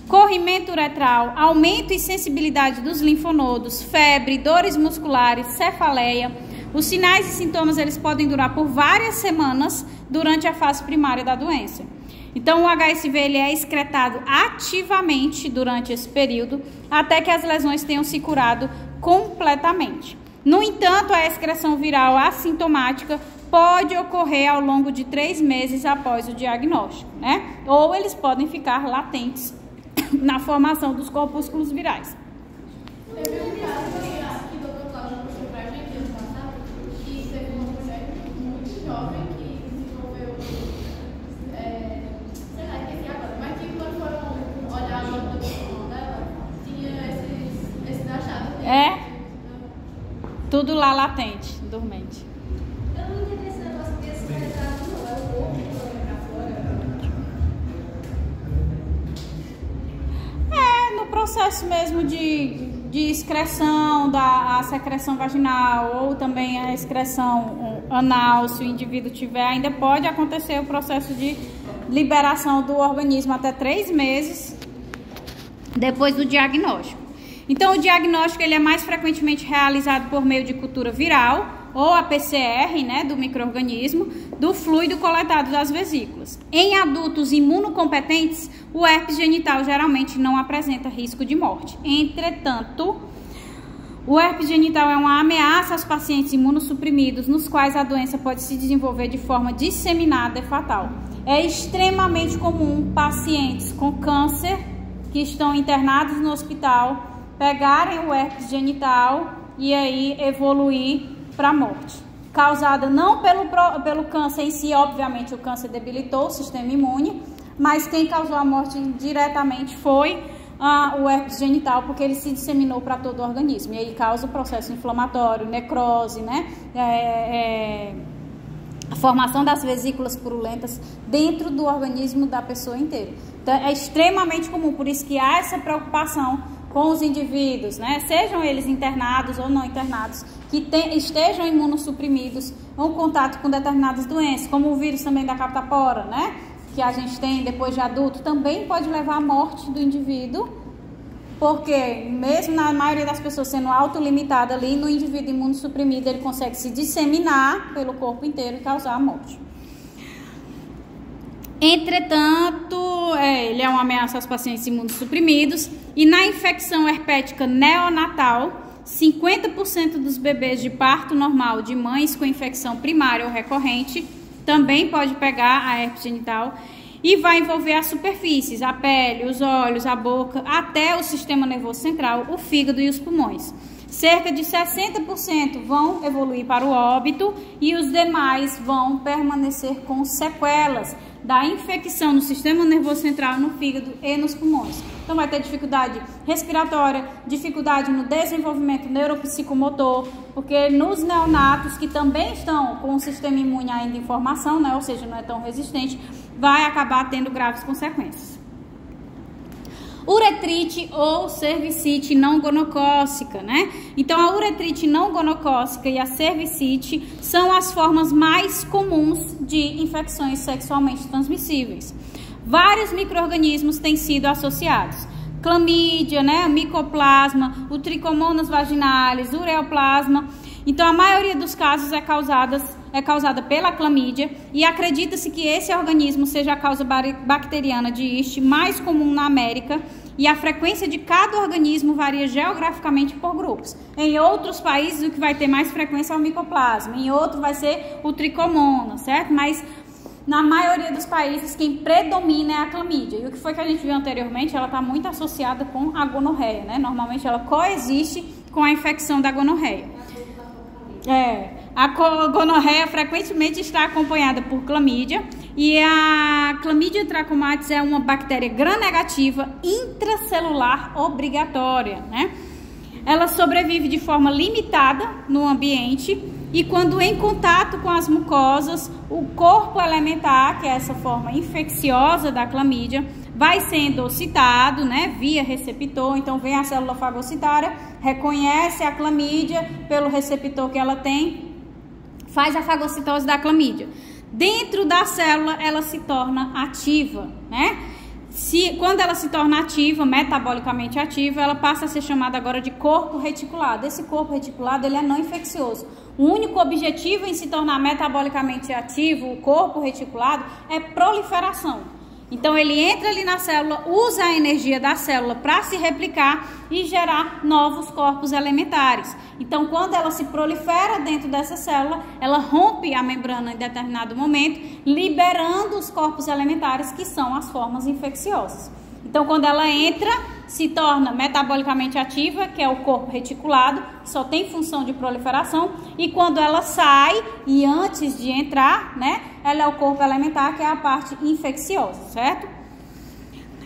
S1: corrimento uretral, aumento e sensibilidade dos linfonodos, febre, dores musculares, cefaleia. Os sinais e sintomas eles podem durar por várias semanas durante a fase primária da doença. Então, o HSV ele é excretado ativamente durante esse período até que as lesões tenham se curado completamente. No entanto, a excreção viral assintomática pode ocorrer ao longo de 3 meses após o diagnóstico, né? Ou eles podem ficar latentes na formação dos corpúsculos virais.
S2: Teve um caso que o Dr. Cláudio mostrou pra gente ano passado, que teve uma mulher muito jovem que desenvolveu, sei lá, esqueci agora, mas que quando foram olhar a nota do pulmão dela, tinha esse achado.
S1: Tudo lá latente, dormente.
S4: Eu não entendi esse negócio desse retrato, não. É o corpo que foi pra fora.
S1: No processo mesmo de excreção, a secreção vaginal ou também a excreção anal, se o indivíduo tiver, ainda pode acontecer o processo de liberação do organismo até 3 meses depois do diagnóstico. Então, o diagnóstico ele é mais frequentemente realizado por meio de cultura viral ou a PCR, né, do micro-organismo, do fluido coletado das vesículas. Em adultos imunocompetentes, o herpes genital geralmente não apresenta risco de morte. Entretanto, o herpes genital é uma ameaça aos pacientes imunossuprimidos, nos quais a doença pode se desenvolver de forma disseminada e fatal. É extremamente comum pacientes com câncer que estão internados no hospital pegarem o herpes genital e aí evoluir para a morte. Causada não pelo câncer em si, obviamente o câncer debilitou o sistema imune, mas quem causou a morte diretamente foi o herpes genital, porque ele se disseminou para todo o organismo. E aí causa o processo inflamatório, necrose, né? A formação das vesículas purulentas dentro do organismo da pessoa inteira. Então, é extremamente comum, por isso que há essa preocupação com os indivíduos, né? Sejam eles internados ou não internados, que estejam imunossuprimidos ou contato com determinadas doenças, como o vírus também da catapora, né? Que a gente tem depois de adulto, também pode levar à morte do indivíduo, porque mesmo na maioria das pessoas sendo autolimitada ali, no indivíduo imunossuprimido ele consegue se disseminar pelo corpo inteiro e causar a morte. Entretanto, ele é uma ameaça aos pacientes imunossuprimidos e na infecção herpética neonatal, 50% dos bebês de parto normal de mães com infecção primária ou recorrente também pode pegar a herpes genital e vai envolver as superfícies, a pele, os olhos, a boca, até o sistema nervoso central, o fígado e os pulmões. Cerca de 60% vão evoluir para o óbito e os demais vão permanecer com sequelas. da infecção no sistema nervoso central, no fígado e nos pulmões. Então vai ter dificuldade respiratória, dificuldade no desenvolvimento neuropsicomotor, porque nos neonatos que também estão com o sistema imune ainda em formação, né, ou seja, não é tão resistente, vai acabar tendo graves consequências. Uretrite ou cervicite não gonocócica, né? Então a uretrite não gonocócica e a cervicite são as formas mais comuns de infecções sexualmente transmissíveis. Vários micro-organismos têm sido associados. Clamídia, né? Micoplasma, o tricomonas vaginalis, ureoplasma. Então a maioria dos casos é causada pela clamídia e acredita-se que esse organismo seja a causa bacteriana de IST mais comum na América e a frequência de cada organismo varia geograficamente por grupos. Em outros países o que vai ter mais frequência é o micoplasma, em outro vai ser o tricomonas, certo? Mas na maioria dos países quem predomina é a clamídia. E o que foi que a gente viu anteriormente, ela está muito associada com a gonorreia, né? Normalmente ela coexiste com a infecção da gonorreia. A gonorreia frequentemente está acompanhada por clamídia e a Chlamydia trachomatis é uma bactéria gram-negativa intracelular obrigatória, né? Ela sobrevive de forma limitada no ambiente e quando em contato com as mucosas, o corpo elementar, que é essa forma infecciosa da clamídia, vai sendo citado, né, via receptor. Então vem a célula fagocitária, reconhece a clamídia pelo receptor que ela tem, faz a fagocitose da clamídia. Dentro da célula ela se torna ativa, né? Quando ela se torna ativa, metabolicamente ativa, ela passa a ser chamada agora de corpo reticulado. Esse corpo reticulado ele é não infeccioso. O único objetivo em se tornar metabolicamente ativo, o corpo reticulado, é proliferação. Então ele entra ali na célula, usa a energia da célula para se replicar e gerar novos corpos elementares. Então quando ela se prolifera dentro dessa célula, ela rompe a membrana em determinado momento, liberando os corpos elementares que são as formas infecciosas. Então quando ela entra, se torna metabolicamente ativa, que é o corpo reticulado, que só tem função de proliferação, e quando ela sai, e antes de entrar, né, ela é o corpo elementar, que é a parte infecciosa, certo?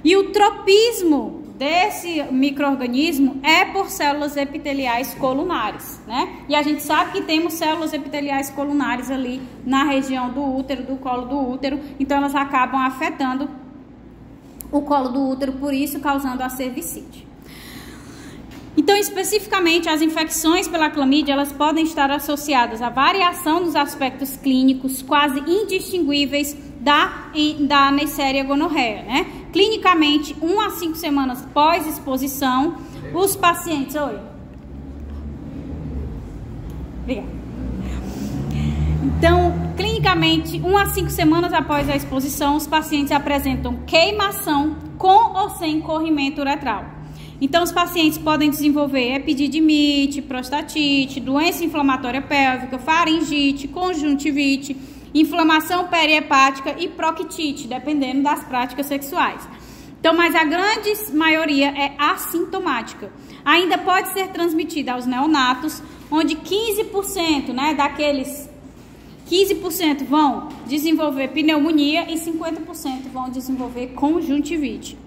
S1: E o tropismo desse micro-organismo é por células epiteliais colunares, né? E a gente sabe que temos células epiteliais colunares ali na região do útero, do colo do útero, então elas acabam afetando o colo do útero, por isso causando a cervicite. Então, especificamente, as infecções pela clamídia, elas podem estar associadas à variação nos aspectos clínicos quase indistinguíveis da Neisseria gonorreia, né? Clinicamente, 1 a 5 semanas pós-exposição, os pacientes... Oi. Obrigada. Então, clinicamente, 1 a 5 semanas após a exposição, os pacientes apresentam queimação com ou sem corrimento uretral. Então, os pacientes podem desenvolver epididimite, prostatite, doença inflamatória pélvica, faringite, conjuntivite, inflamação periepática e proctite, dependendo das práticas sexuais. Então, mas a grande maioria é assintomática. Ainda pode ser transmitida aos neonatos, onde 15%, né, daqueles 15% vão desenvolver pneumonia e 50% vão desenvolver conjuntivite.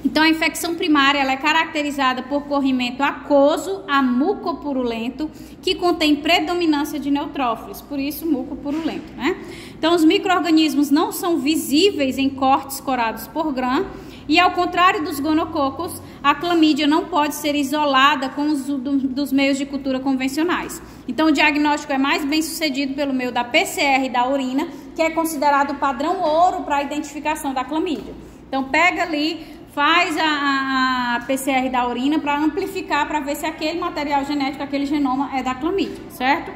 S1: Então, a infecção primária ela é caracterizada por corrimento aquoso a mucopurulento, que contém predominância de neutrófilos, por isso mucopurulento, né? Então, os micro-organismos não são visíveis em cortes corados por Gram, e ao contrário dos gonococos, a clamídia não pode ser isolada com os dos meios de cultura convencionais. Então, o diagnóstico é mais bem sucedido pelo meio da PCR e da urina, que é considerado o padrão ouro para a identificação da clamídia. Então, pega ali, faz a PCR da urina para amplificar, para ver se aquele material genético, aquele genoma é da clamídia, certo?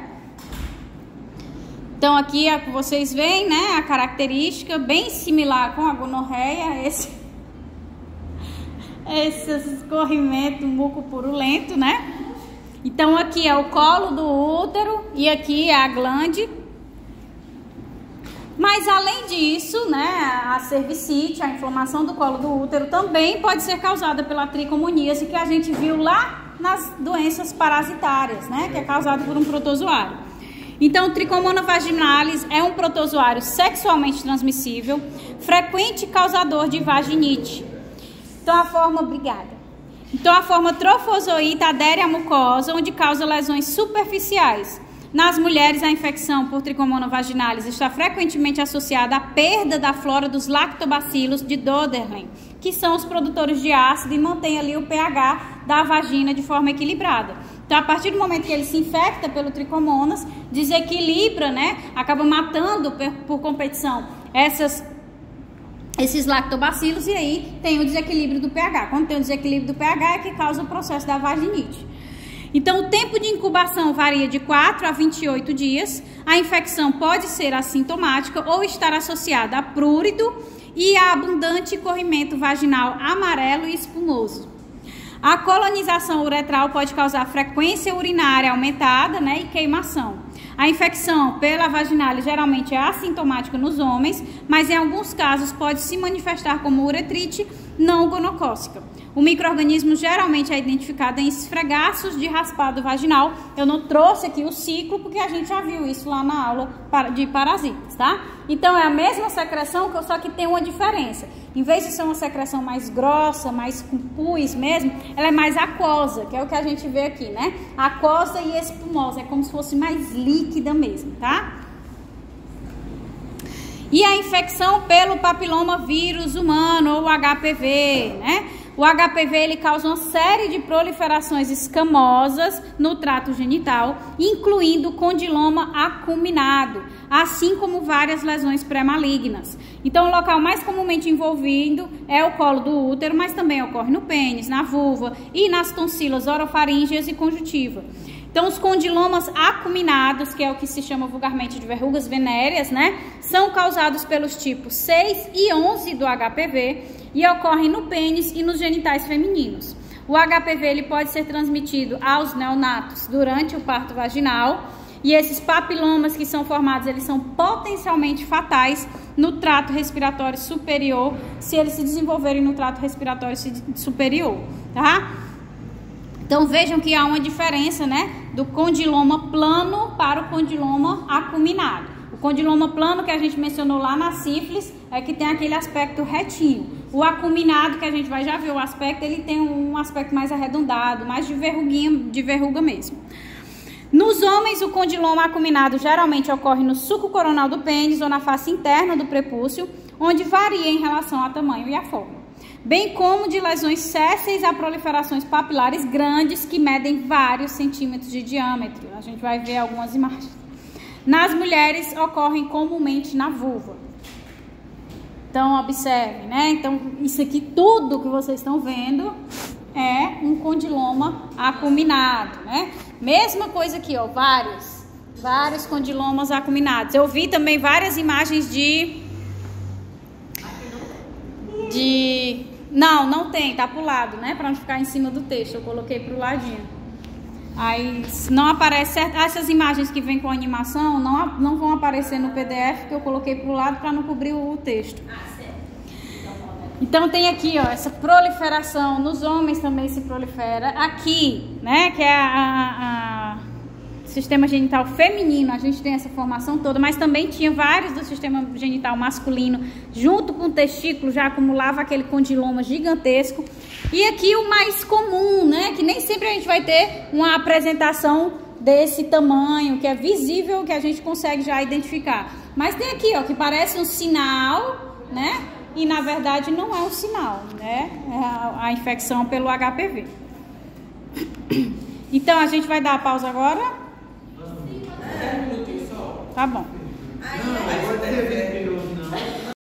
S1: Então, aqui vocês veem, né, a característica bem similar com a gonorreia, esse escorrimento mucopurulento, né? Então, aqui é o colo do útero e aqui é a glande. Mas, além disso, né, a cervicite, a inflamação do colo do útero, também pode ser causada pela tricomoníase, que a gente viu lá nas doenças parasitárias, né, que é causada por um protozoário. Então, o Trichomonas vaginalis é um protozoário sexualmente transmissível, frequente causador de vaginite. Então, a forma trofozoíta adere à mucosa, onde causa lesões superficiais. Nas mulheres, a infecção por Trichomonas vaginalis está frequentemente associada à perda da flora dos lactobacilos de Doederlein, que são os produtores de ácido e mantêm ali o pH da vagina de forma equilibrada. Então, a partir do momento que ele se infecta pelo Trichomonas, desequilibra, né? Acaba matando por competição esses lactobacilos e aí tem o desequilíbrio do pH. Quando tem o desequilíbrio do pH é que causa o processo da vaginite. Então, o tempo de incubação varia de 4 a 28 dias. A infecção pode ser assintomática ou estar associada a prurido e a abundante corrimento vaginal amarelo e espumoso. A colonização uretral pode causar frequência urinária aumentada, né, e queimação. A infecção pela vaginalis geralmente é assintomática nos homens, mas em alguns casos pode se manifestar como uretrite não gonocócica. O micro-organismo geralmente é identificado em esfregaços de raspado vaginal. Eu não trouxe aqui o ciclo porque a gente já viu isso lá na aula de parasitas, tá? Então é a mesma secreção, só que tem uma diferença. Em vez de ser uma secreção mais grossa, mais com pus mesmo, ela é mais aquosa, que é o que a gente vê aqui, né? Aquosa e espumosa, é como se fosse mais líquida mesmo, tá? E a infecção pelo papiloma vírus humano, ou HPV, né? O HPV ele causa uma série de proliferações escamosas no trato genital, incluindo condiloma acuminado, assim como várias lesões pré-malignas. Então, o local mais comumente envolvido é o colo do útero, mas também ocorre no pênis, na vulva e nas tonsilas orofaríngeas e conjuntiva. Então, os condilomas acuminados, que é o que se chama vulgarmente de verrugas venéreas, né, são causados pelos tipos 6 e 11 do HPV e ocorrem no pênis e nos genitais femininos. O HPV ele pode ser transmitido aos neonatos durante o parto vaginal e esses papilomas que são formados, eles são potencialmente fatais no trato respiratório superior, se eles se desenvolverem no trato respiratório superior, tá? Então, vejam que há uma diferença, né, do condiloma plano para o condiloma acuminado. O condiloma plano que a gente mencionou lá na sífilis é que tem aquele aspecto retinho. O acuminado, que a gente vai já ver o aspecto, ele tem um aspecto mais arredondado, mais de verruguinha, de verruga mesmo. Nos homens, o condiloma acuminado geralmente ocorre no sulco coronal do pênis ou na face interna do prepúcio, onde varia em relação ao tamanho e à forma. Bem como de lesões sésseis a proliferações papilares grandes que medem vários centímetros de diâmetro. A gente vai ver algumas imagens. Nas mulheres, ocorrem comumente na vulva. Então, observem, né? Então, isso aqui tudo que vocês estão vendo é um condiloma acuminado, né? Mesma coisa aqui, ó, vários condilomas acuminados. Eu vi também várias imagens Não tem, tá pro lado, né? Pra não ficar em cima do texto, eu coloquei pro ladinho. Aí não aparece, essas imagens que vem com animação não vão aparecer no PDF, que eu coloquei pro lado para não cobrir o texto. Então tem aqui, ó, essa proliferação, nos homens também se prolifera. Aqui, né, que é sistema genital feminino, a gente tem essa formação toda, mas também tinha vários do sistema genital masculino, junto com o testículo, já acumulava aquele condiloma gigantesco. E aqui o mais comum, né, que nem sempre a gente vai ter uma apresentação desse tamanho, que é visível, que a gente consegue já identificar. Mas tem aqui, ó, que parece um sinal, né, e na verdade não é um sinal, né, é a infecção pelo HPV. Então a gente vai dar a pausa agora? Tá bom.
S3: Não, agora